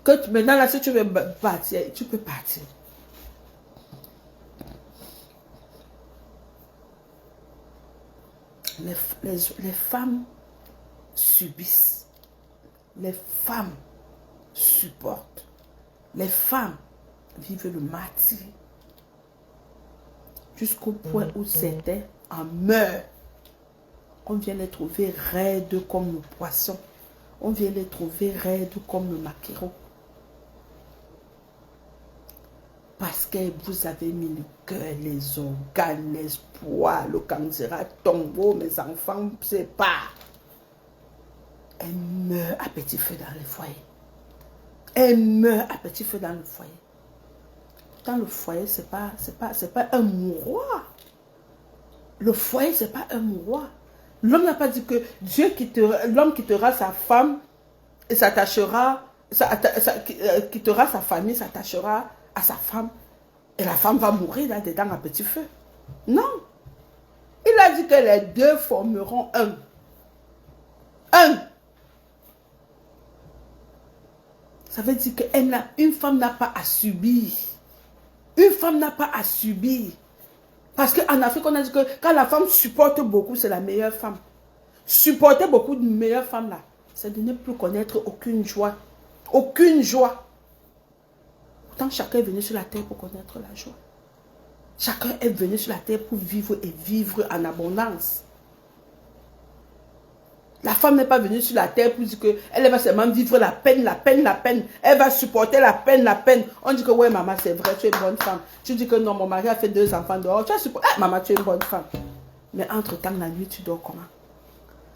Speaker 1: Que maintenant là, si tu veux partir, tu peux partir. Les femmes subissent. Les femmes supportent. Les femmes vivent le martyre. Jusqu'au point où certains en meurent. On vient les trouver raides comme le poisson. On vient les trouver raides comme le maquereau. Parce que vous avez mis le cœur, les organes, l'espoir, le cancer tombeau, mes enfants, c'est pas. Elle meurt à petit feu dans le foyer. Elle meurt à petit feu dans le foyer. Dans le foyer, c'est pas un mouroir. Le foyer, c'est pas un mouroir. L'homme n'a pas dit que l'homme quittera sa femme et s'attachera, quittera sa famille, s'attachera à sa femme et la femme va mourir là-dedans à petit feu. Non. Il a dit que les deux formeront un. Un. Ça veut dire qu'une femme n'a pas à subir. Une femme n'a pas à subir. Parce qu'en Afrique, on a dit que quand la femme supporte beaucoup, c'est la meilleure femme. Supporter beaucoup de meilleures femmes là, c'est de ne plus connaître aucune joie. Aucune joie. Pourtant, chacun est venu sur la terre pour connaître la joie. Chacun est venu sur la terre pour vivre et vivre en abondance. La femme n'est pas venue sur la terre pour dire qu'elle va seulement vivre la peine, la peine, la peine. Elle va supporter la peine, la peine. On dit que ouais, maman, c'est vrai, tu es une bonne femme. Tu dis que non, mon mari a fait 2 enfants dehors. Tu as supporté. Ah, maman, tu es une bonne femme. Mais entre-temps, la nuit, tu dors comment?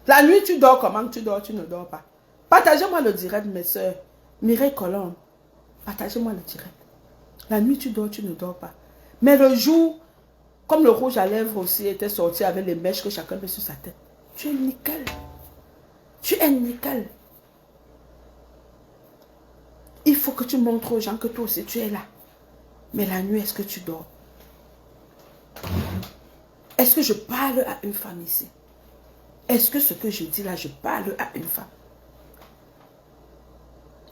Speaker 1: La nuit, tu dors comment? Tu dors, tu ne dors pas. Partagez-moi le direct, mes soeurs. Mireille Colombe, partagez-moi le direct. La nuit, tu dors, tu ne dors pas. Mais le jour, comme le rouge à lèvres aussi était sorti avec les mèches que chacun met sur sa tête, tu es nickel. Tu es nickel. Il faut que tu montres aux gens que toi aussi tu es là. Mais la nuit, est-ce que tu dors? Est-ce que je parle à une femme ici? Est-ce que ce que je dis là, je parle à une femme?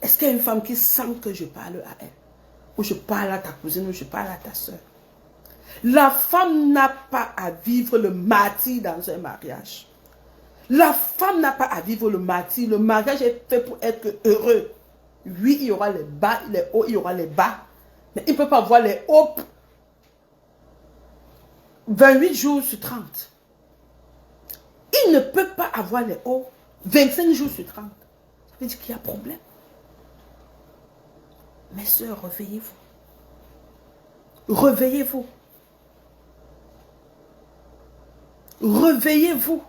Speaker 1: Est-ce qu'il y a une femme qui sent que je parle à elle? Ou je parle à ta cousine, ou je parle à ta soeur? La femme n'a pas à vivre le martyre dans un mariage. La femme n'a pas à vivre le martyre. Le mariage est fait pour être heureux. Oui, il y aura les bas, les hauts, il y aura les bas. Mais il ne peut pas avoir les hauts 28 jours sur 30. Il ne peut pas avoir les hauts 25 jours sur 30. Ça veut dire qu'il y a problème. Mes soeurs, réveillez-vous. Réveillez-vous. Réveillez-vous.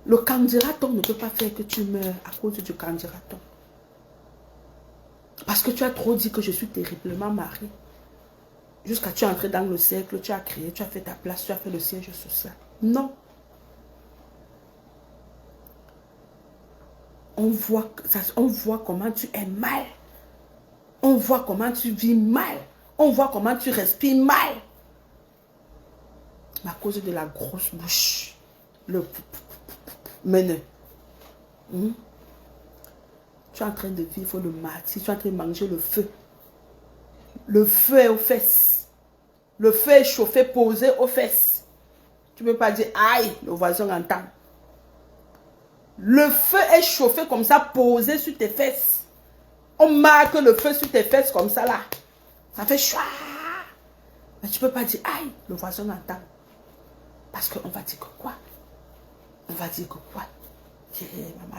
Speaker 1: Le candidaton ne peut pas faire que tu meurs à cause du candidaton. Parce que tu as trop dit que je suis terriblement mariée. Jusqu'à tu es entré dans le cercle, tu as créé, tu as fait ta place, tu as fait le siège social. Non. On voit comment tu es mal. On voit comment tu vis mal. On voit comment tu respires mal. À cause de la grosse bouche. Le meneur. Tu es en train de vivre le martyre. Tu es en train de manger le feu. Le feu est aux fesses. Le feu est chauffé, posé aux fesses. Tu ne peux pas dire, aïe, le voisin entend. Le feu est chauffé comme ça, posé sur tes fesses. On marque le feu sur tes fesses comme ça là. Ça fait chouah. Mais tu ne peux pas dire, aïe, le voisin entend. Parce qu'on va dire que quoi? On va dire que quoi?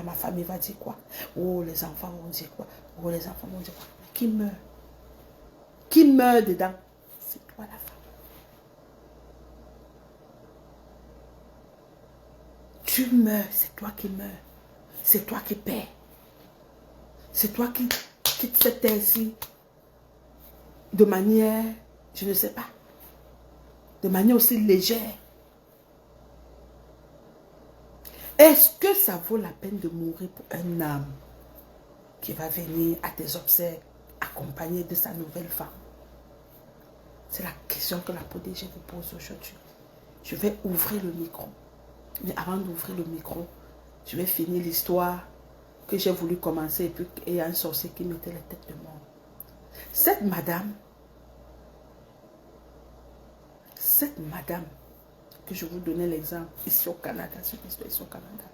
Speaker 1: Ma famille va dire quoi? Oh, les enfants vont dire quoi? Oh, les enfants vont dire quoi? Mais qui meurt? Qui meurt dedans? C'est toi la femme. Tu meurs, c'est toi qui meurs. C'est toi qui perds. C'est toi qui quittes cette terre-ci de manière, je ne sais pas, de manière aussi légère. Est-ce que ça vaut la peine de mourir pour un âme qui va venir à tes obsèques accompagné de sa nouvelle femme? C'est la question que la PDG vous pose aujourd'hui. Je vais ouvrir le micro. Mais avant d'ouvrir le micro, je vais finir l'histoire que j'ai voulu commencer et puis il y a un sorcier qui mettait la tête de mort. Cette madame que je vous donnais l'exemple ici au Canada, ici au Canada.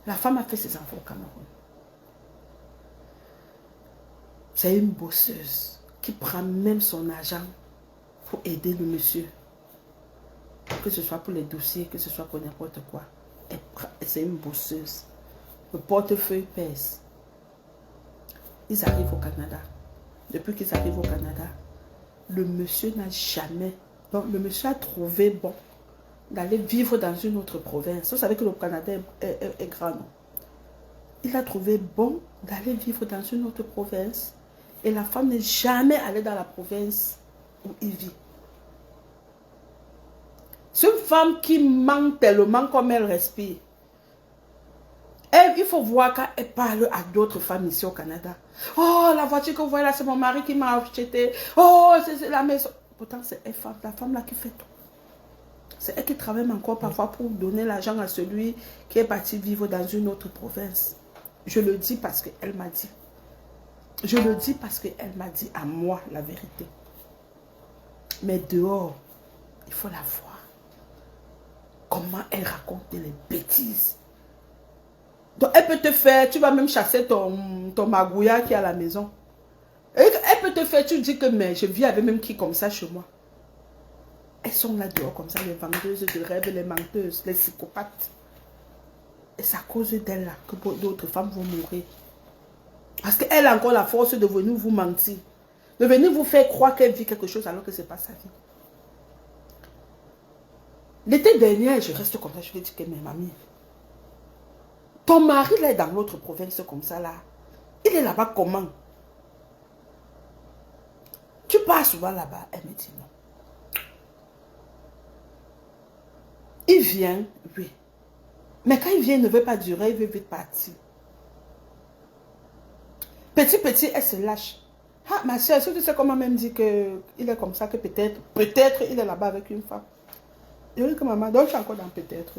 Speaker 1: La femme a fait ses enfants au Cameroun. C'est une bosseuse qui prend même son argent pour aider le monsieur. Que ce soit pour les dossiers, que ce soit pour n'importe quoi. C'est une bosseuse. Le portefeuille pèse. Ils arrivent au Canada. Depuis qu'ils arrivent au Canada, le monsieur n'a jamais... Donc, le monsieur a trouvé bon d'aller vivre dans une autre province. Vous savez que le Canada est grand, non? Il a trouvé bon d'aller vivre dans une autre province. Et la femme n'est jamais allée dans la province où il vit. C'est une femme qui manque tellement comme elle respire. Il faut voir quand elle parle à d'autres femmes ici au Canada. Oh, la voiture que vous voyez là, c'est mon mari qui m'a acheté. Oh, c'est la maison. Pourtant, c'est la femme là qui fait tout. C'est elle qui travaille encore parfois pour donner l'argent à celui qui est parti vivre dans une autre province. Je le dis parce qu'elle m'a dit. Je le dis parce qu'elle m'a dit à moi la vérité. Mais dehors, il faut la voir. Comment elle raconte les bêtises. Donc, elle peut te faire, tu vas même chasser ton magouilla qui est à la maison. Elle peut te faire, tu dis que mais je vis avec même qui comme ça chez moi. Elles sont là dehors comme ça, les vendeuses de rêves, les menteuses, les psychopathes. Et c'est à cause d'elle là que d'autres femmes vont mourir. Parce qu'elle a encore la force de venir vous mentir. De venir vous faire croire qu'elle vit quelque chose alors que ce n'est pas sa vie. L'été dernier, je reste comme ça, je lui dis que mais mamie, ton mari là est dans l'autre province comme ça là. Il est là-bas comment? Tu pars souvent là-bas? Elle me dit non. Il vient, oui. Mais quand il vient, il ne veut pas durer, il veut vite partir. Petit, elle se lâche. Ah, ma soeur, est-ce que tu sais comment même dit qu'il est comme ça, que peut-être il est là-bas avec une femme? Je dis que maman, donc tu es encore dans peut-être.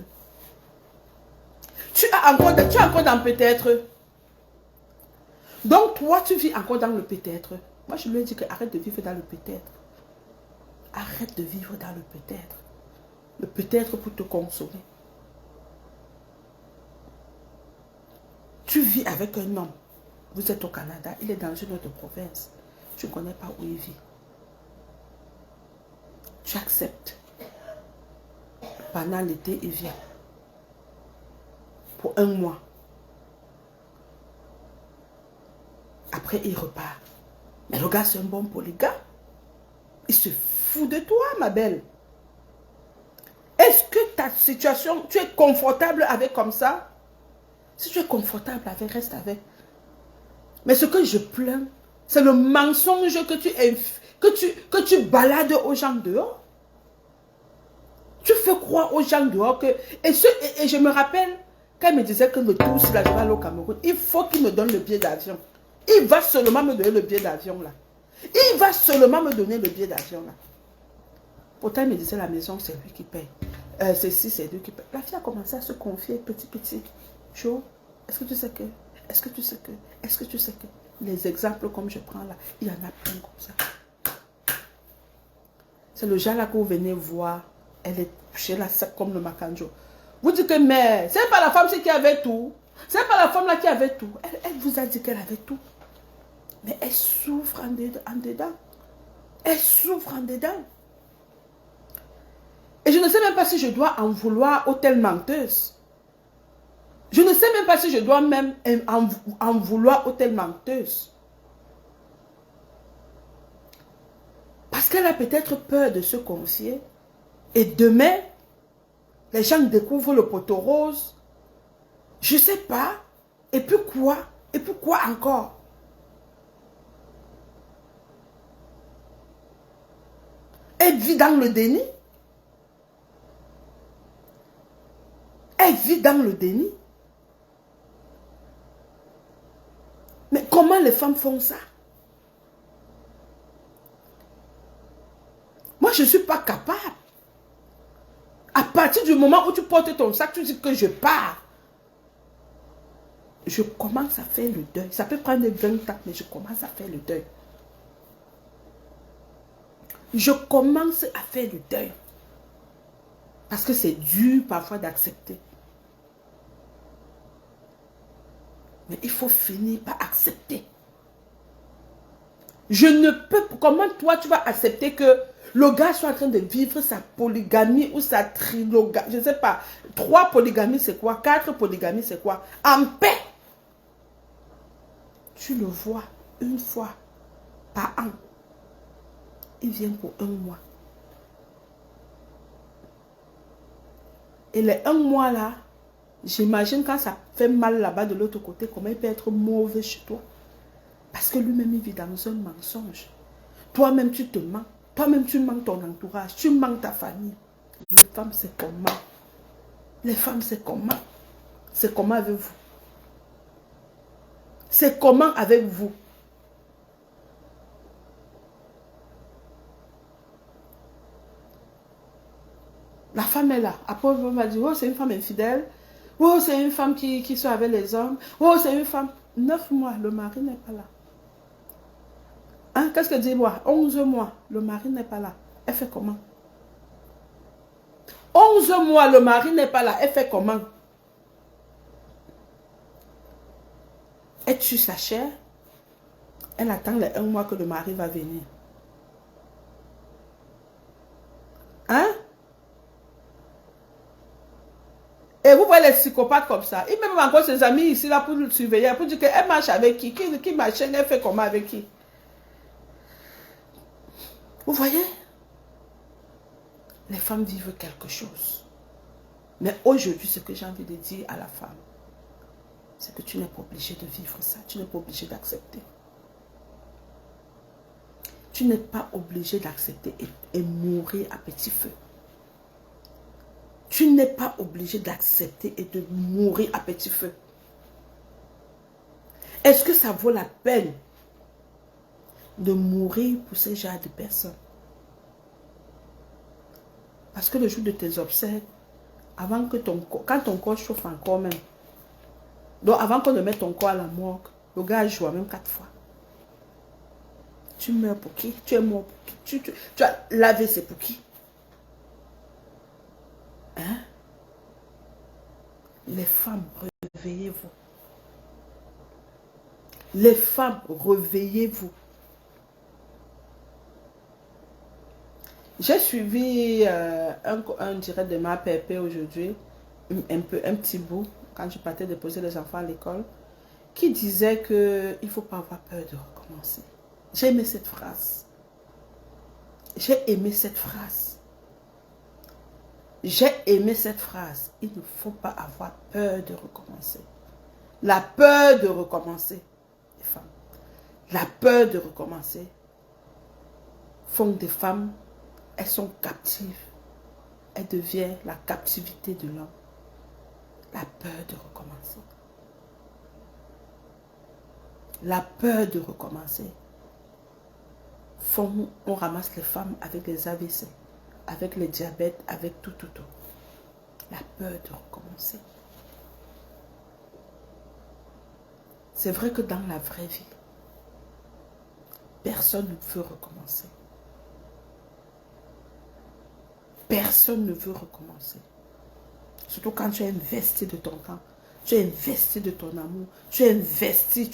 Speaker 1: Tu es encore dans peut-être. Donc toi, tu vis encore dans le peut-être. Moi, je lui ai dit que arrête de vivre dans le peut-être. Arrête de vivre dans le peut-être. Le peut-être pour te consoler. Tu vis avec un homme. Vous êtes au Canada, il est dans une autre province. Tu ne connais pas où il vit. Tu acceptes. Pendant l'été, il vient. Pour 1 mois. Après, il repart. Mais le gars, c'est un bon polygame. Il se fout de toi, ma belle. Est-ce que ta situation, tu es confortable avec comme ça? Si tu es confortable avec, reste avec. Mais ce que je plains, c'est le mensonge que tu balades aux gens dehors. Tu fais croire aux gens dehors que... Et je me rappelle, quand il me disait que le tour, si là, je vais aller au Cameroun, il faut qu'il me donne le billet d'avion. Il va seulement me donner le billet d'avion là. Il va seulement me donner le billet d'avion là. Pourtant, il me disait la maison, c'est lui qui paye. Ceci, c'est lui qui paye. La fille a commencé à se confier petit. Jo, est-ce que tu sais que... Est-ce que tu sais que... Est-ce que tu sais que... Les exemples comme je prends là, il y en a plein comme ça. C'est le genre là que vous venez voir. Elle est chez la sec comme le Macanjo. Vous dites que mais c'est pas la femme qui avait tout. C'est pas la femme là qui avait tout. Elle vous a dit qu'elle avait tout. Mais elle souffre en dedans. Elle souffre en dedans. Et je ne sais même pas si je dois en vouloir aux telles menteuses. Je ne sais même pas si je dois même en vouloir aux telles menteuses. Parce qu'elle a peut-être peur de se confier. Et demain, les gens découvrent le poteau rose. Je ne sais pas. Et puis quoi? Et puis quoi encore? Elle vit dans le déni. Elle vit dans le déni. Mais comment les femmes font ça? Moi, je ne suis pas capable. À partir du moment où tu portes ton sac, tu dis que je pars. Je commence à faire le deuil. Ça peut prendre 20 ans, mais je commence à faire le deuil. Je commence à faire le deuil. Parce que c'est dur parfois d'accepter. Mais il faut finir par accepter. Je ne peux... Comment toi tu vas accepter que le gars soit en train de vivre sa polygamie ou sa trilogamie? Je ne sais pas. 3 polygamies c'est quoi? 4 polygamies c'est quoi? En paix. Tu le vois une fois par an. Il vient pour 1 mois. Et les 1 mois là, j'imagine quand ça fait mal là-bas de l'autre côté, comment il peut être mauvais chez toi. Parce que lui-même, il vit dans un mensonge. Toi-même, tu te mens. Toi-même, tu mens ton entourage. Tu mens ta famille. Les femmes, c'est comment? Les femmes, c'est comment? C'est comment avec vous? C'est comment avec vous? La femme est là. Après, on va dire, oh, c'est une femme infidèle. Oh, c'est une femme qui soit avec les hommes. Oh, c'est une femme... 9 mois, le mari n'est pas là. Hein, qu'est-ce que dis-moi? 11 mois, le mari n'est pas là. Elle fait comment? 11 mois, le mari n'est pas là. Elle fait comment? Elle tue sa chair. Elle attend les 1 mois que le mari va venir. Hein? Et vous voyez les psychopathes comme ça. Il met même encore ses amis ici là pour le surveiller, pour dire qu'elle marche avec qui? Qui marche? Elle fait comment avec qui? Vous voyez? Les femmes vivent quelque chose. Mais aujourd'hui, ce que j'ai envie de dire à la femme, c'est que tu n'es pas obligé de vivre ça. Tu n'es pas obligé d'accepter. Tu n'es pas obligé d'accepter et mourir à petit feu. Tu n'es pas obligé d'accepter et de mourir à petit feu. Est-ce que ça vaut la peine de mourir pour ce genre de personnes? Parce que le jour de tes obsèques, avant que quand ton corps chauffe encore même, donc avant qu'on ne mette ton corps à la morgue, le gars joue même 4 fois. Tu meurs pour qui? Tu es mort pour qui? Tu as lavé, c'est pour qui? Hein? Les femmes, réveillez-vous. Les femmes, réveillez-vous. J'ai suivi un direct de ma pépé aujourd'hui, un petit bout, quand je partais déposer les enfants à l'école, qui disait qu'il ne faut pas avoir peur de recommencer. J'ai aimé cette phrase. J'ai aimé cette phrase. J'ai aimé cette phrase. Il ne faut pas avoir peur de recommencer. La peur de recommencer, les femmes, la peur de recommencer font des femmes, elles sont captives. Elles deviennent la captivité de l'homme. La peur de recommencer. La peur de recommencer. On ramasse les femmes avec les AVC, avec le diabète, avec tout. La peur de recommencer. C'est vrai que dans la vraie vie, personne ne veut recommencer. Personne ne veut recommencer. Surtout quand tu as investi de ton temps, tu as investi de ton amour, tu as investi.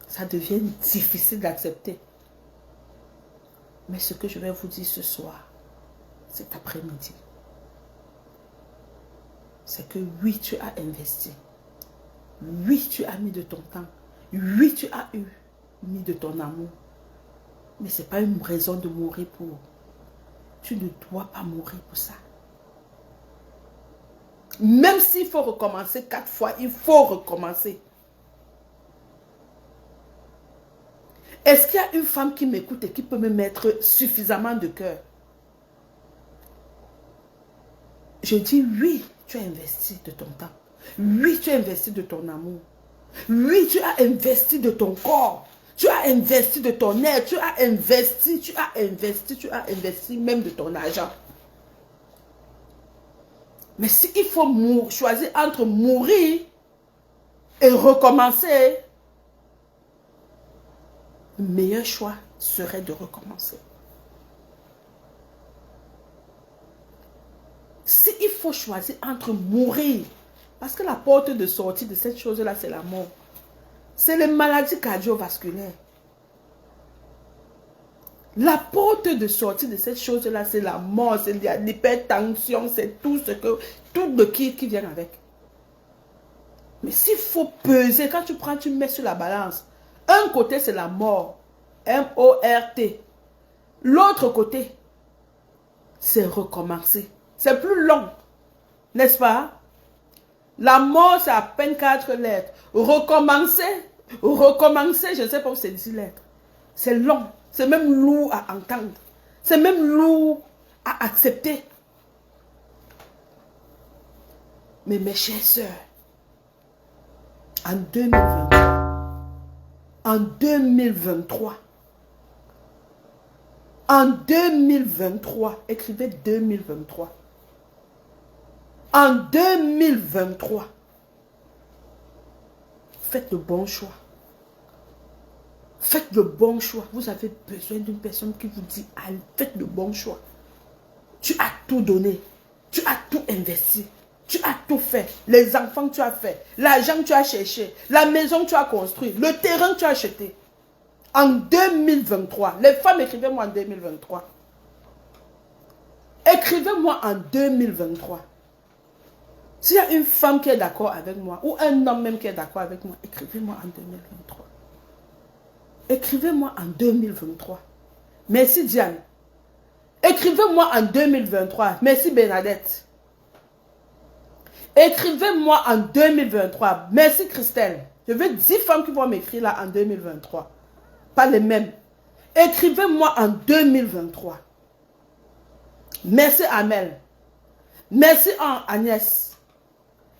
Speaker 1: Ça devient difficile d'accepter. Mais ce que je vais vous dire ce soir, cet après-midi, c'est que oui, tu as investi. Oui, tu as mis de ton temps. Oui, tu as mis de ton amour. Mais ce n'est pas une raison de mourir pour. Tu ne dois pas mourir pour ça. Même s'il faut recommencer 4 fois, il faut recommencer. Est-ce qu'il y a une femme qui m'écoute et qui peut me mettre suffisamment de cœur? Je dis oui, tu as investi de ton temps. Oui, tu as investi de ton amour. Oui, tu as investi de ton corps. Tu as investi de ton aide. Tu as investi même de ton argent. Mais s'il faut choisir entre mourir et recommencer, le meilleur choix serait de recommencer. S'il faut choisir entre mourir, parce que la porte de sortie de cette chose-là, c'est la mort. C'est les maladies cardiovasculaires. La porte de sortie de cette chose-là, c'est la mort, c'est l'hypertension, c'est tout le qui vient avec. Mais s'il faut peser, quand tu prends, tu mets sur la balance. Un côté, c'est la mort. M-O-R-T. L'autre côté, c'est recommencer. C'est plus long. N'est-ce pas? La mort, c'est à peine 4 lettres. Recommencer, je ne sais pas où c'est 10 lettres. C'est long. C'est même lourd à entendre. C'est même lourd à accepter. Mais mes chères sœurs, en 2023, écrivez 2023. En 2023, faites le bon choix. Faites le bon choix. Vous avez besoin d'une personne qui vous dit, allez, faites le bon choix. Tu as tout donné. Tu as tout investi. Tu as tout fait. Les enfants que tu as fait. L'argent que tu as cherché. La maison que tu as construite. Le terrain que tu as acheté. En 2023. Les femmes, écrivez-moi en 2023. Écrivez-moi en 2023. S'il y a une femme qui est d'accord avec moi, ou un homme même qui est d'accord avec moi, écrivez-moi en 2023. Écrivez-moi en 2023. Merci Diane. Écrivez-moi en 2023. Merci Bernadette. Écrivez-moi en 2023. Merci Christelle. Je veux 10 femmes qui vont m'écrire là en 2023. Pas les mêmes. Écrivez-moi en 2023. Merci Amel. Merci Agnès.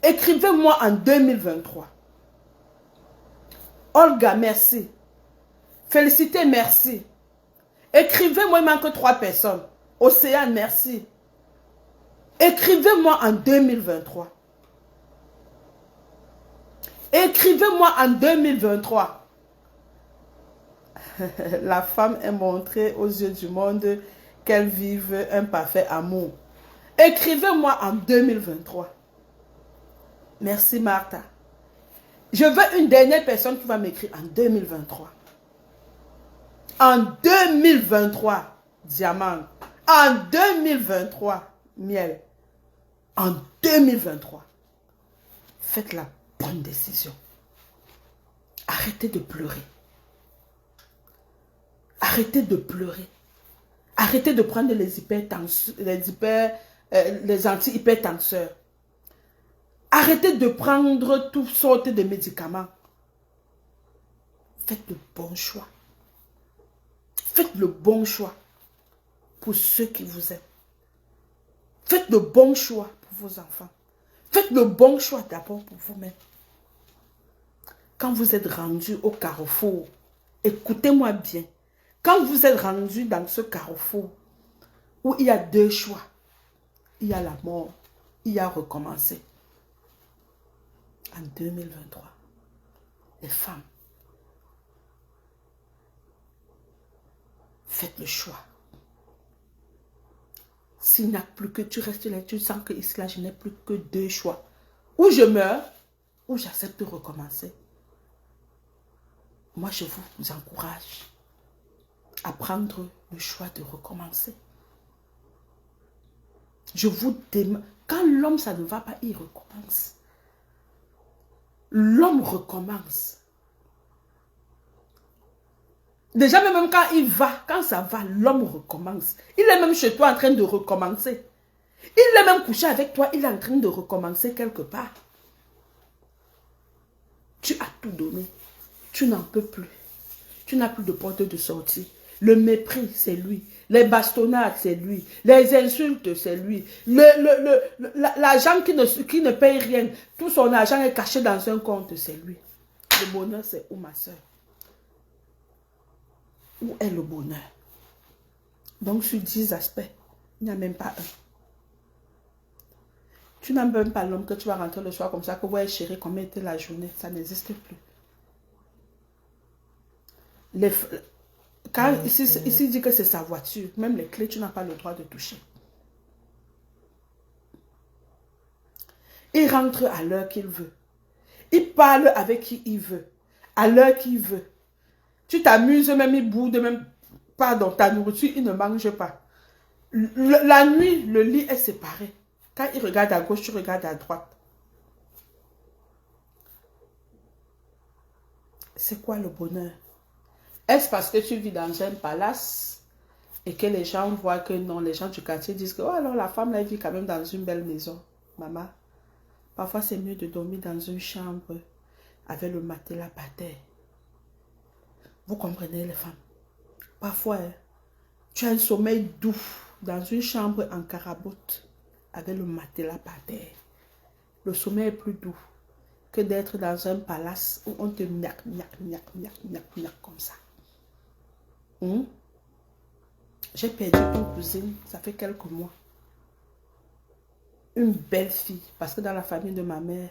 Speaker 1: Écrivez-moi en 2023. Olga, merci. Félicité, merci. Écrivez-moi, il manque 3 personnes. Océane, merci. Écrivez-moi en 2023. Écrivez-moi en 2023. La femme est montrée aux yeux du monde qu'elle vive un parfait amour. Écrivez-moi en 2023. Merci Martha. Je veux une dernière personne qui va m'écrire en 2023. En 2023, diamant. En 2023, miel. En 2023, faites la bonne décision. Arrêtez de pleurer. Arrêtez de pleurer. Arrêtez de prendre les anti-hypertenseurs. Arrêtez de prendre toutes sortes de médicaments. Faites le bon choix. Faites le bon choix pour ceux qui vous aiment. Faites le bon choix pour vos enfants. Faites le bon choix d'abord pour vous-même. Quand vous êtes rendu au carrefour, écoutez-moi bien. Quand vous êtes rendu dans ce carrefour où il y a 2 choix, il y a la mort, il y a recommencer. En 2023, les femmes, faites le choix. S'il n'y a plus que tu restes là, tu sens que ici, là, je n'ai plus que 2 choix. Ou je meurs, ou j'accepte de recommencer. Moi, je vous encourage à prendre le choix de recommencer. Je vous demande, quand l'homme, ça ne va pas, il recommence. L'homme recommence. Déjà, même quand il va, quand ça va, l'homme recommence. Il est même chez toi en train de recommencer. Il est même couché avec toi, il est en train de recommencer quelque part. Tu as tout donné. Tu n'en peux plus. Tu n'as plus de porte de sortie. Le mépris, c'est lui. Les bastonnades, c'est lui. Les insultes, c'est lui. L'agent qui ne paye rien, tout son argent est caché dans un compte, c'est lui. Le bonheur, c'est où, ma soeur? Où est le bonheur? Donc, sur 10 aspects, il n'y a même pas un. Tu n'as même pas l'homme que tu vas rentrer le soir comme ça, que ouais, chérie, combien était la journée? Ça n'existe plus. Quand ici il dit que c'est sa voiture, même les clés, tu n'as pas le droit de toucher. Il rentre à l'heure qu'il veut. Il parle avec qui il veut. À l'heure qu'il veut. Tu t'amuses, même il boude, même pardon, ta nourriture, il ne mange pas. La nuit, le lit est séparé. Quand il regarde à gauche, tu regardes à droite. C'est quoi le bonheur? Est-ce parce que tu vis dans un palace et que les gens voient que non, les gens du quartier disent que oh, alors la femme là, vit quand même dans une belle maison. Maman, parfois c'est mieux de dormir dans une chambre avec le matelas par terre. Vous comprenez les femmes? Parfois, hein, tu as un sommeil doux dans une chambre en carabote avec le matelas par terre. Le sommeil est plus doux que d'être dans un palace où on te miaque comme ça. J'ai perdu une cousine, ça fait quelques mois. Une belle fille, parce que dans la famille de ma mère,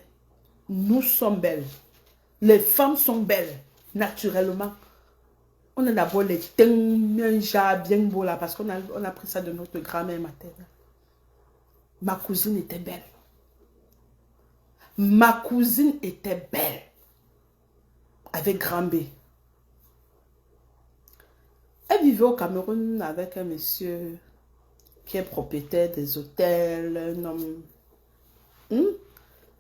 Speaker 1: nous sommes belles. Les femmes sont belles, naturellement. On a d'abord les thym, un jar bien beau là, parce on a pris ça de notre grand-mère maternelle. Ma cousine était belle. Ma cousine était belle. Avec grand B. Elle vivait au Cameroun avec un monsieur qui est propriétaire des hôtels, un homme.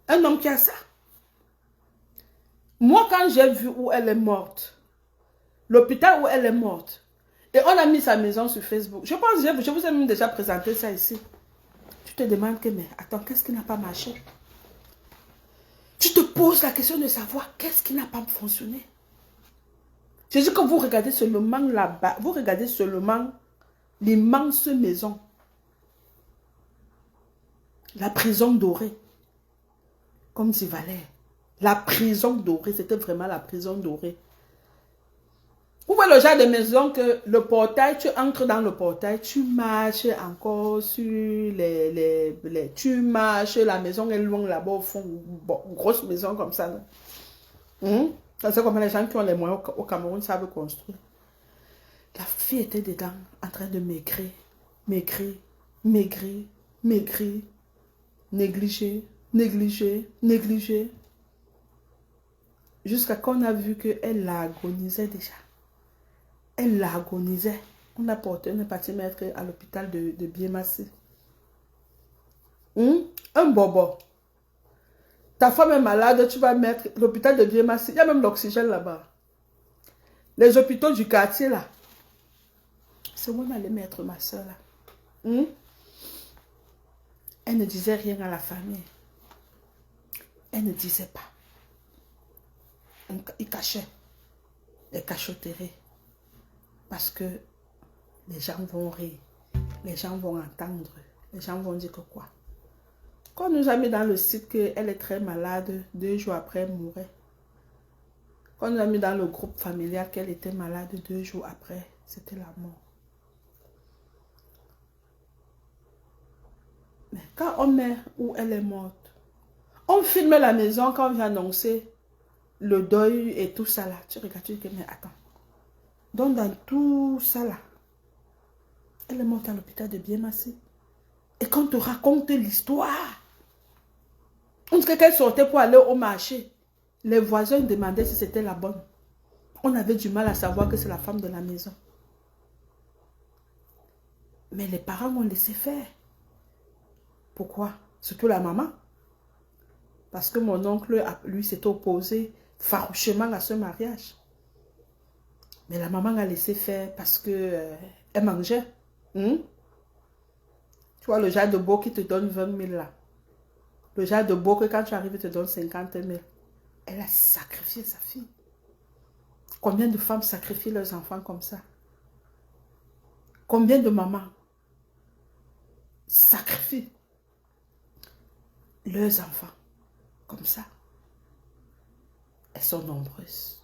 Speaker 1: Un homme qui a ça. Moi, quand j'ai vu où elle est morte, l'hôpital où elle est morte, et on a mis sa maison sur Facebook, je pense que je vous ai même déjà présenté ça ici. Tu te demandes que, mais attends, qu'est-ce qui n'a pas marché? Tu te poses la question de savoir qu'est-ce qui n'a pas fonctionné. Je dis que vous regardez seulement là-bas, vous regardez seulement l'immense maison. La prison dorée. Comme dit Valère. La prison dorée, c'était vraiment la prison dorée. Vous voyez le genre de maison que le portail, tu entres dans le portail, tu marches encore sur tu marches, la maison est loin là-bas au fond, bon, grosse maison comme ça. C'est comme les gens qui ont les moyens au Cameroun savent construire. La fille était dedans, en train de maigrir, maigrir, maigrir, maigrir, négliger, négliger, négliger. Jusqu'à qu'on a vu qu'elle agonisait déjà. Elle agonisait. On a porté, on est parti mettre à l'hôpital de Biémassi. Un bobo. Ta femme est malade, tu vas mettre l'hôpital de Biémassi. Il y a même l'oxygène là-bas. Les hôpitaux du quartier là. C'est où on allait mettre ma soeur là. Elle ne disait rien à la famille. Elle ne disait pas. Il cachait. Les cachotteries. Parce que les gens vont rire. Les gens vont entendre. Les gens vont dire que quoi. Quand on nous a mis dans le site qu'elle est très malade, 2 jours après, elle mourait. Quand on nous a mis dans le groupe familial qu'elle était malade, 2 jours après, c'était la mort. Mais quand on met où elle est morte, on filme la maison quand on vient annoncer le deuil et tout ça là. Tu regardes, tu dis, mais attends. Donc dans tout ça là, elle est morte à l'hôpital de Biémassi. Et quand on te raconte l'histoire, on dirait qu'elle sortait pour aller au marché. Les voisins demandaient si c'était la bonne. On avait du mal à savoir que c'est la femme de la maison. Mais les parents ont laissé faire. Pourquoi? Surtout la maman. Parce que mon oncle, lui, s'est opposé farouchement à ce mariage. Mais la maman a laissé faire parce que elle mangeait. Tu vois, le genre de beau qui te donne 20 000 là. Le genre de beau que quand tu arrives, il te donne 50 000. Elle a sacrifié sa fille. Combien de femmes sacrifient leurs enfants comme ça? Combien de mamans sacrifient leurs enfants comme ça? Elles sont nombreuses.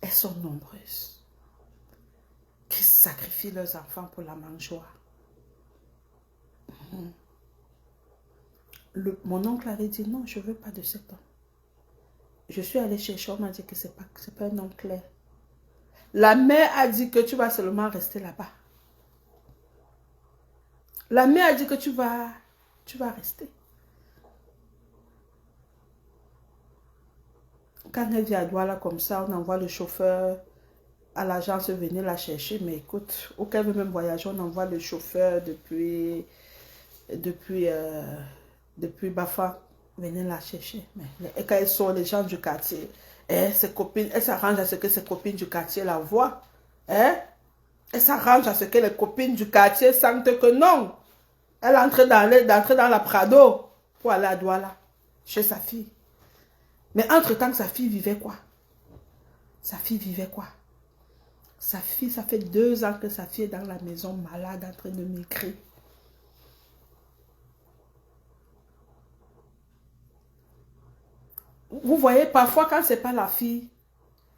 Speaker 1: Elles sont nombreuses. Qui sacrifient leurs enfants pour la mangeoire. Mon oncle avait dit non, je ne veux pas de cet homme. Je suis allée chercher, on m'a dit que ce n'est pas un homme clair. La mère a dit que tu vas seulement rester là-bas. La mère a dit que tu vas rester. Quand elle vient à Douala comme ça, on envoie le chauffeur à l'agence venir la chercher. Mais écoute, au cas où même voyager, on envoie le chauffeur depuis Bafa venir la chercher. Et quand elles sont les gens du quartier, ses copines, elle s'arrange à ce que ses copines du quartier la voient. Elle s'arrange à ce que les copines du quartier sentent que non. Elle entre dans la Prado pour aller à Douala chez sa fille. Mais entre-temps, sa fille vivait quoi? Sa fille vivait quoi? Sa fille, ça fait 2 ans que sa fille est dans la maison malade en train de maigrir. Vous voyez, parfois quand ce n'est pas la fille,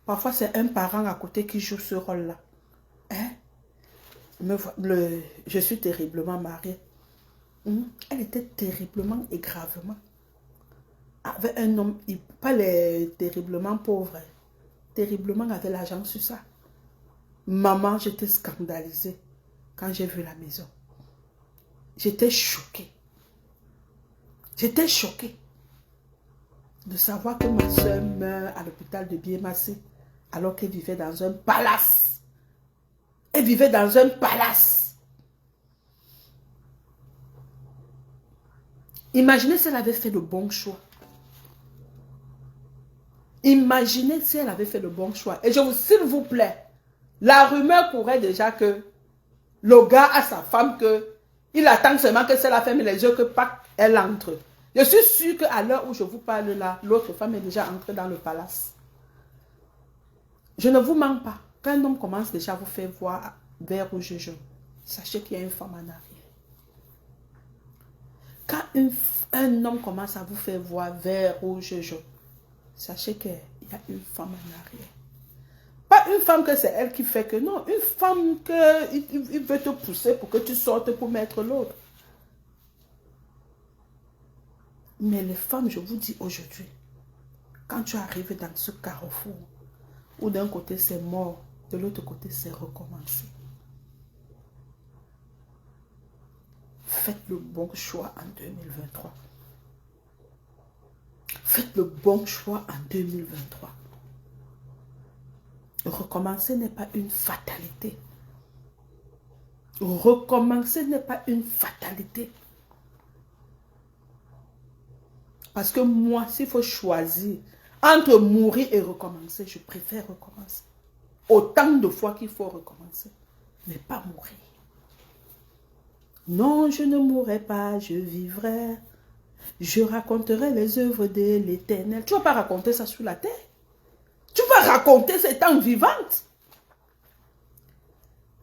Speaker 1: parfois c'est un parent à côté qui joue ce rôle-là. Je suis terriblement mariée. Elle était terriblement et gravement avec un homme, pas les terriblement pauvres. terriblement avec l'argent sur ça. Maman, j'étais scandalisée quand j'ai vu la maison. J'étais choquée. J'étais choquée de savoir que ma soeur meurt à l'hôpital de Biémassé alors qu'elle vivait dans un palace. Elle vivait dans un palace. Imaginez si elle avait fait le bon choix. Imaginez si elle avait fait le bon choix. Et s'il vous plaît, la rumeur courait déjà que le gars a sa femme, il attend seulement que celle-là ferme les yeux, que pas elle entre. Je suis sûre qu'à l'heure où je vous parle là, l'autre femme est déjà entrée dans le palace. Je ne vous mens pas. Quand un homme commence déjà à vous faire voir vert rouge jaune, sachez qu'il y a une femme en arrière. Quand un homme commence à vous faire voir vert rouge jaune, sachez qu'il y a une femme en arrière. Pas une femme que c'est elle qui fait que non. Une femme qu'il veut te pousser pour que tu sortes pour mettre l'autre. Mais les femmes, je vous dis aujourd'hui, quand tu arrives dans ce carrefour, où d'un côté c'est mort, de l'autre côté c'est recommencé. Faites le bon choix en 2023. Faites le bon choix en 2023. Recommencer n'est pas une fatalité. Recommencer n'est pas une fatalité. Parce que moi, s'il faut choisir entre mourir et recommencer, je préfère recommencer. Autant de fois qu'il faut recommencer, mais pas mourir. Non, je ne mourrai pas, je vivrai. Je raconterai les œuvres de l'Éternel. Tu ne vas pas raconter ça sur la terre. Tu vas raconter ces temps vivantes.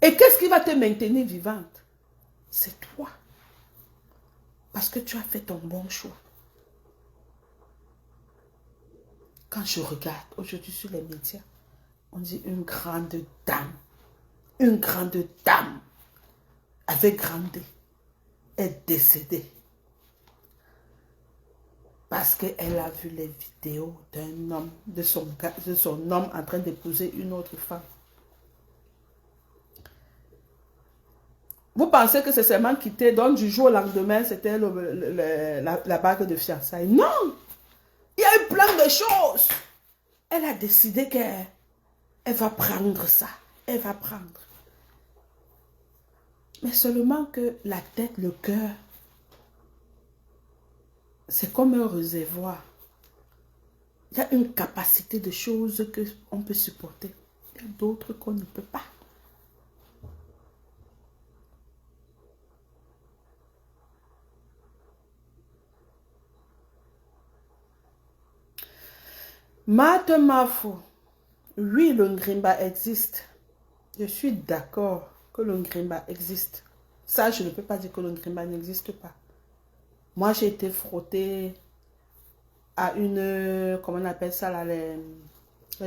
Speaker 1: Et qu'est-ce qui va te maintenir vivante? C'est toi. Parce que tu as fait ton bon choix. Quand je regarde aujourd'hui sur les médias, on dit une grande dame avec grand D est décédée. Parce qu'elle a vu les vidéos d'un homme, de son homme en train d'épouser une autre femme. Vous pensez que c'est seulement quitté, donc du jour au lendemain, c'était la bague de fiançailles. Non! Il y a eu plein de choses. Elle a décidé qu'elle va prendre ça. Elle va prendre. Mais seulement que la tête, le cœur, c'est comme un réservoir. Il y a une capacité de choses qu'on peut supporter. Il y a d'autres qu'on ne peut pas. Matemafo, oui, le Ngrimba existe. Je suis d'accord que le Ngrimba existe. Ça, je ne peux pas dire que le Ngrimba n'existe pas. Moi, j'ai été frottée à une... Comment on appelle ça là, les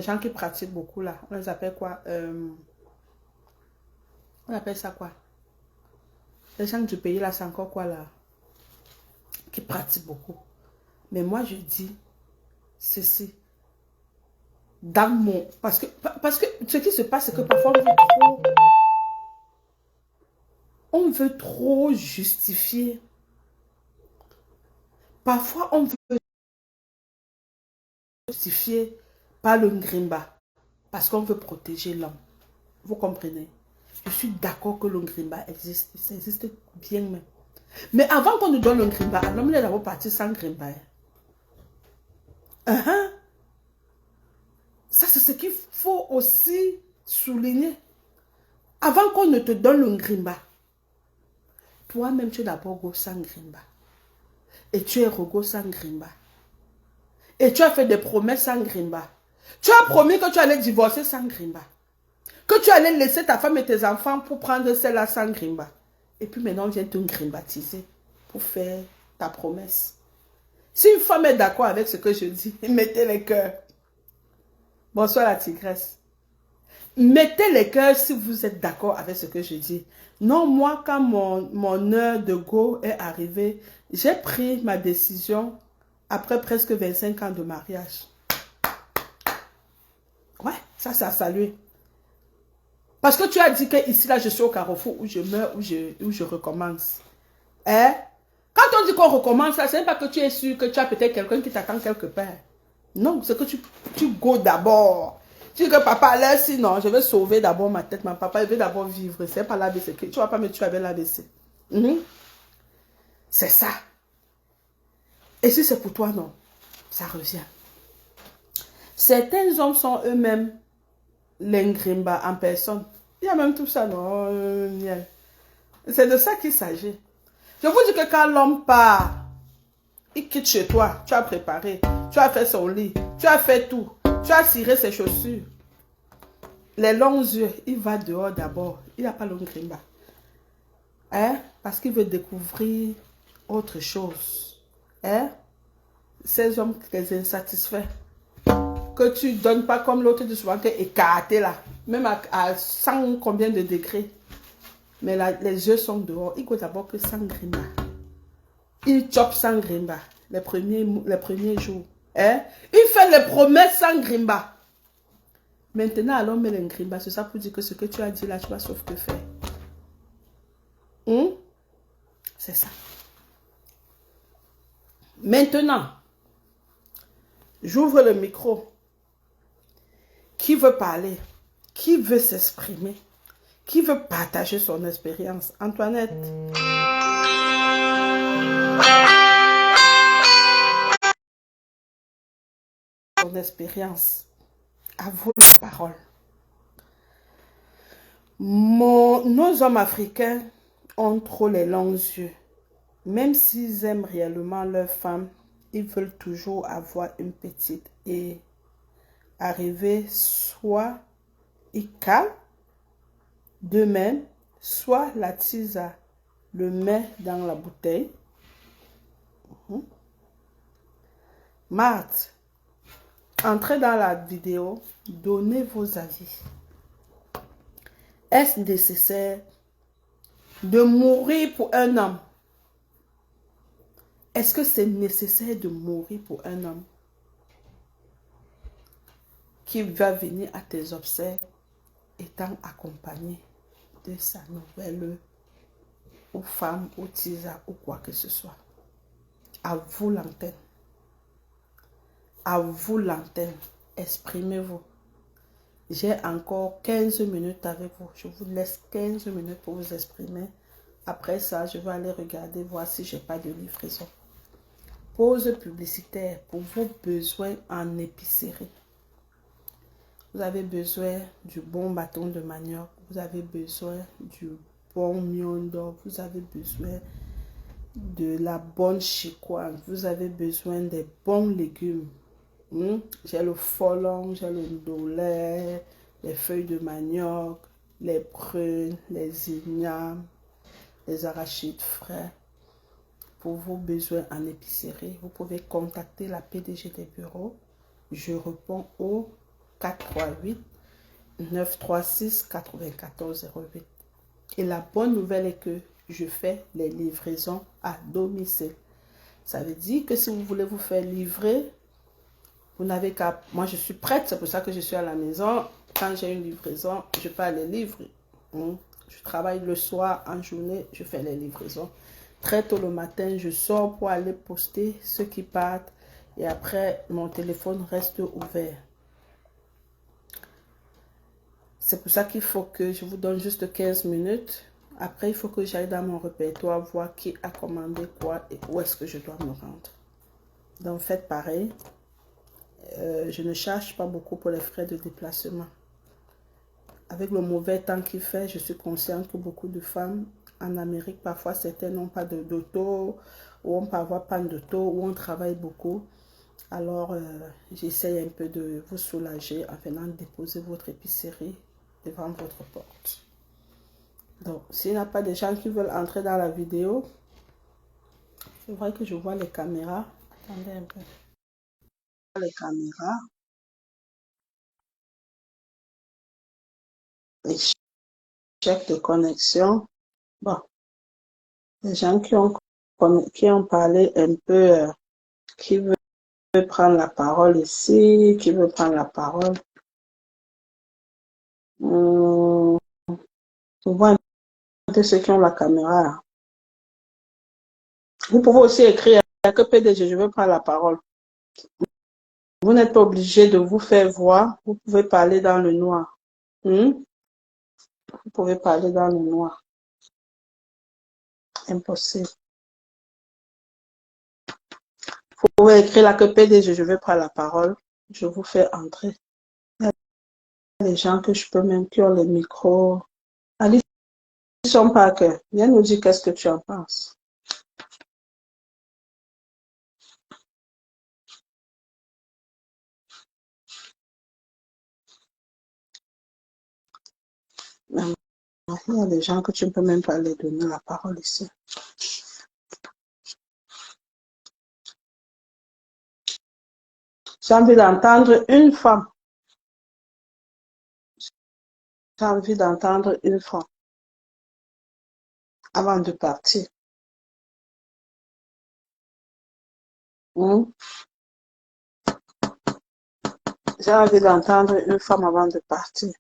Speaker 1: gens qui pratiquent beaucoup là. On les appelle quoi? On appelle ça quoi? Les gens du pays là, c'est encore quoi là? Qui pratiquent beaucoup. Mais moi, je dis ceci. Dans mon... Parce que ce qui se passe, c'est que parfois on veut trop justifier. Parfois, on veut justifier par le Ngrimba. Parce qu'on veut protéger l'homme. Vous comprenez? Je suis d'accord que le Ngrimba existe. Ça existe bien même. Mais avant qu'on nous donne le Ngrimba, l'homme il est d'abord parti sans Ngrimba. Ça, c'est ce qu'il faut aussi souligner. Avant qu'on ne te donne le Ngrimba, toi-même, tu es d'abord go sans Ngrimba. Et tu es rego sans Ngrimba. Et tu as fait des promesses sans Ngrimba. Tu as promis que tu allais divorcer sans Ngrimba. Que tu allais laisser ta femme et tes enfants pour prendre celle-là sans Ngrimba. Et puis maintenant, on vient te Ngrimbatiser pour faire ta promesse. Si une femme est d'accord avec ce que je dis, mettez les cœurs. Bonsoir la tigresse. Mettez les cœurs si vous êtes d'accord avec ce que je dis. Non, moi, quand mon heure de go est arrivée, j'ai pris ma décision après presque 25 ans de mariage. Ouais. Ça, c'est à saluer. Parce que tu as dit que ici, là, je suis au carrefour où je meurs, où je recommence. Hein? Quand on dit qu'on recommence, ce n'est pas que tu es sûr que tu as peut-être quelqu'un qui t'attend quelque part. Non, c'est que tu go d'abord. Tu dis que papa, là, sinon, je vais sauver d'abord ma tête. Mon papa, il veut d'abord vivre. C'est pas l'ABC. Tu ne vas pas me tuer avec l'ABC. C'est ça. Et si c'est pour toi, non, ça revient. Certains hommes sont eux-mêmes l'ingrimba en personne. Il y a même tout ça, non? C'est de ça qu'il s'agit. Je vous dis que quand l'homme part, il quitte chez toi, tu as préparé, tu as fait son lit, tu as fait tout, tu as ciré ses chaussures. Les longs yeux, il va dehors d'abord. Il n'a pas l'ongrimba. Hein? Parce qu'il veut découvrir autre chose. Hein? Ces hommes très insatisfaits. Que tu ne donnes pas comme l'autre de souvent qui est écarté là. Même à 100 combien de degrés. Mais là, les yeux sont dehors. Il faut d'abord que sans grimba. Il chope sans grimba. Les premiers jours. Hein? Il fait les promesses sans grimba. Maintenant, alors, met les grimba. C'est ça pour dire que ce que tu as dit là, tu vas sauf que faire. C'est ça. Maintenant, j'ouvre le micro. Qui veut parler? Qui veut s'exprimer? Qui veut partager son expérience? Antoinette. Son expérience. À vous la parole. Nos hommes africains ont trop les longs yeux. Même s'ils aiment réellement leur femme, ils veulent toujours avoir une petite et arriver soit ils calent d'eux-mêmes, soit la tisa le met dans la bouteille. Marthe, entrez dans la vidéo, donnez vos avis. Est-ce nécessaire de mourir pour un homme? Est-ce que c'est nécessaire de mourir pour un homme qui va venir à tes obsèques étant accompagné de sa nouvelle ou femme ou tisa ou quoi que ce soit? À vous l'antenne. À vous l'antenne. Exprimez-vous. J'ai encore 15 minutes avec vous. Je vous laisse 15 minutes pour vous exprimer. Après ça, je vais aller regarder, voir si je n'ai pas de livraison. Pause publicitaire pour vos besoins en épicerie. Vous avez besoin du bon bâton de manioc. Vous avez besoin du bon miondo. Vous avez besoin de la bonne chicoine. Vous avez besoin des bons légumes. J'ai le folon, j'ai le ndolé, les feuilles de manioc, les prunes, les ignames, les arachides frais. Pour vos besoins en épicerie, vous pouvez contacter la PDG des bureaux. Je réponds au 438 936 9408. Et la bonne nouvelle est que je fais les livraisons à domicile. Ça veut dire que si vous voulez vous faire livrer, vous n'avez qu'à... Moi, je suis prête, c'est pour ça que je suis à la maison. Quand j'ai une livraison, je peux aller livrer. Je travaille le soir, en journée, je fais les livraisons. Très tôt le matin, je sors pour aller poster ceux qui partent. Et après, mon téléphone reste ouvert. C'est pour ça qu'il faut que je vous donne juste 15 minutes. Après, il faut que j'aille dans mon répertoire, voir qui a commandé quoi et où est-ce que je dois me rendre. Donc, faites pareil. Je ne charge pas beaucoup pour les frais de déplacement. Avec le mauvais temps qu'il fait, je suis consciente que beaucoup de femmes en Amérique, parfois certains n'ont pas d'auto, ou on peut avoir panne d'auto, ou on travaille beaucoup. Alors, j'essaye un peu de vous soulager en venant déposer votre épicerie devant votre porte. Donc, s'il n'y a pas de gens qui veulent entrer dans la vidéo, c'est vrai que je vois les caméras. Attendez un peu. Les caméras. Les chèques de connexion. Bon, les gens qui ont parlé un peu, qui veut prendre la parole ici, qui veut prendre la parole. On voit un peu ceux qui ont la caméra. Vous pouvez aussi écrire que PDG, je veux prendre la parole. Vous n'êtes pas obligé de vous faire voir. Vous pouvez parler dans le noir. Vous pouvez parler dans le noir. Impossible. Vous pouvez écrire là que PDG, je veux prendre la parole. Je vous fais entrer. Il y a des gens que je peux même qui ont les micros. Alison Parker, viens nous dire qu'est-ce que tu en penses. Il y a des gens que tu ne peux même pas les donner la parole ici. J'ai envie d'entendre une femme. J'ai envie d'entendre une femme avant de partir. J'ai envie d'entendre une femme avant de partir.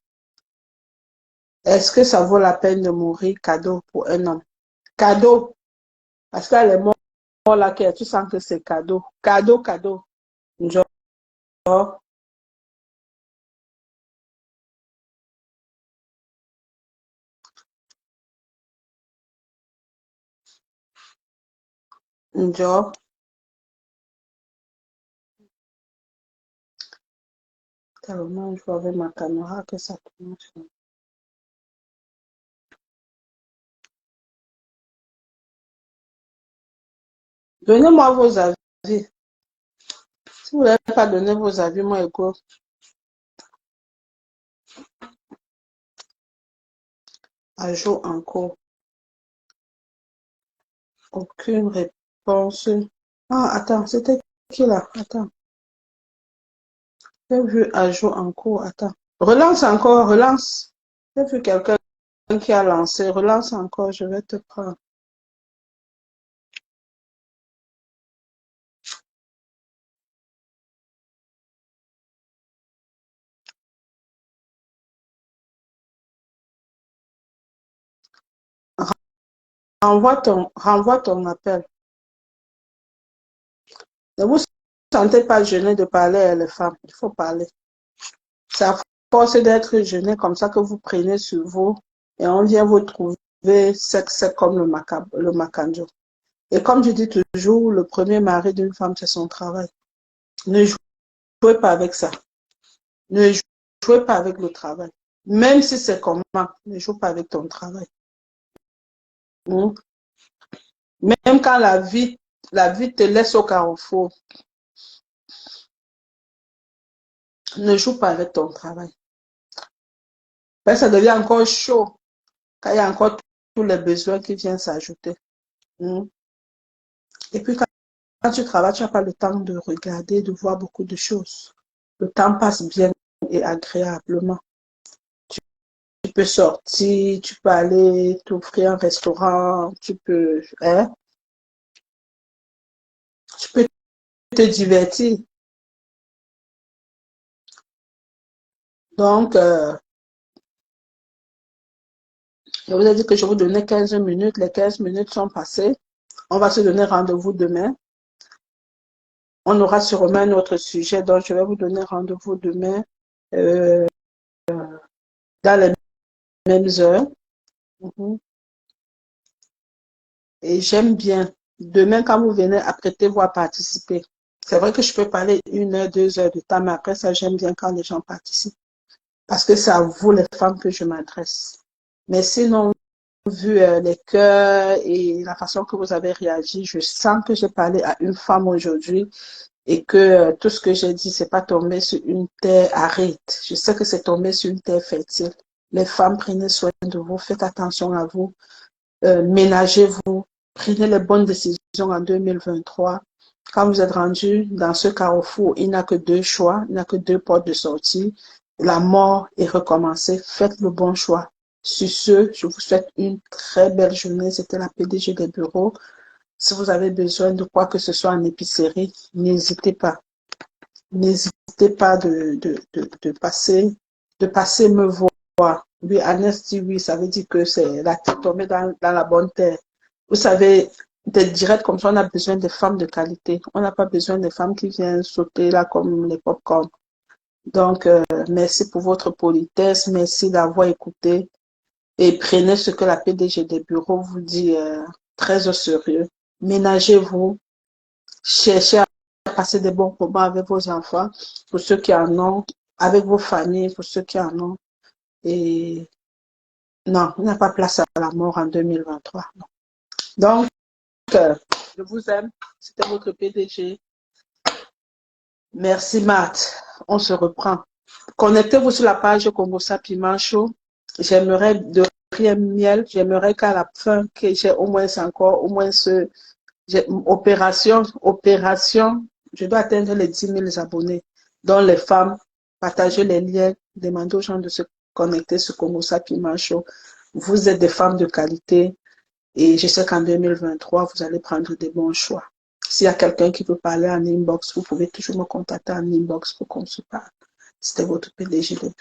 Speaker 1: Est-ce que ça vaut la peine de mourir cadeau pour un homme? Cadeau. Parce qu'elle est morte là, tu sens que c'est cadeau. Cadeau, cadeau. Genre, genre, tellement je vois avec ma caméra que ça commence. Donnez-moi vos avis. Si vous n'avez pas donné vos avis, moi, écoute. Ajout en cours. Aucune réponse. Ah, attends, c'était qui là? Attends. J'ai vu ajout en cours. Attends. Relance encore, relance. J'ai vu quelqu'un qui a lancé. Relance encore, je vais te prendre. Renvoie ton appel. Ne vous sentez pas gêné de parler à les femmes. Il faut parler. C'est à force d'être gêné comme ça que vous prenez sur vous et on vient vous trouver sec comme le macanjo. Et comme je dis toujours, le premier mari d'une femme, c'est son travail. Ne jouez pas avec ça. Ne jouez pas avec le travail. Même si c'est comment, ne joue pas avec ton travail. Même quand la vie te laisse au carrefour, ne joue pas avec ton travail. Ben, ça devient encore chaud quand il y a encore tous les besoins qui viennent s'ajouter. Et puis quand tu travailles, tu n'as pas le temps de regarder, de voir beaucoup de choses. Le temps passe bien et agréablement. Tu peux sortir, tu peux aller t'offrir un restaurant, tu peux te divertir. Donc, je vous ai dit que je vous donnais 15 minutes. Les 15 minutes sont passées. On va se donner rendez-vous demain. On aura sûrement un autre sujet, donc je vais vous donner rendez-vous demain dans les mêmes heures. Et j'aime bien. Demain, quand vous venez, apprêtez-vous à participer. C'est vrai que je peux parler 1 heure, 2 heures de temps, mais après ça, j'aime bien quand les gens participent. Parce que c'est à vous, les femmes, que je m'adresse. Mais sinon, vu les cœurs et la façon que vous avez réagi, je sens que j'ai parlé à une femme aujourd'hui et que tout ce que j'ai dit, c'est pas tombé sur une terre aride. Je sais que c'est tombé sur une terre fertile. Les femmes, prenez soin de vous, faites attention à vous, ménagez-vous, prenez les bonnes décisions en 2023. Quand vous êtes rendu dans ce carrefour, il n'y a que 2 choix, il n'y a que 2 portes de sortie, la mort et recommencer. Faites le bon choix. Sur ce, je vous souhaite une très belle journée. C'était la PDG des bureaux. Si vous avez besoin de quoi que ce soit en épicerie, n'hésitez pas. N'hésitez pas de passer me voir. Oui, Agnès dit oui, ça veut dire que c'est la tête tombée dans la bonne terre. Vous savez, des directs comme ça, on a besoin de femmes de qualité. On n'a pas besoin de femmes qui viennent sauter là comme les pop-corn. Donc, merci pour votre politesse, merci d'avoir écouté et prenez ce que la PDG des bureaux vous dit très au sérieux. Ménagez-vous, cherchez à passer des bons moments avec vos enfants, pour ceux qui en ont, avec vos familles, pour ceux qui en ont. Et non, il n'y a pas place à la mort en 2023. Non. Donc, je vous aime. C'était votre PDG. Merci, Matt. On se reprend. Connectez-vous sur la page Congo Piment Show. J'aimerais de rien miel. J'aimerais qu'à la fin, que j'ai au moins encore, au moins opération. Je dois atteindre les 10 000 abonnés. Dont les femmes, partagez les liens, demandez aux gens de se connecter sur Congo Piment Show. Vous êtes des femmes de qualité. Et je sais qu'en 2023, vous allez prendre des bons choix. S'il y a quelqu'un qui peut parler en inbox, vous pouvez toujours me contacter en inbox pour qu'on se parle. C'était votre PDG de bureau.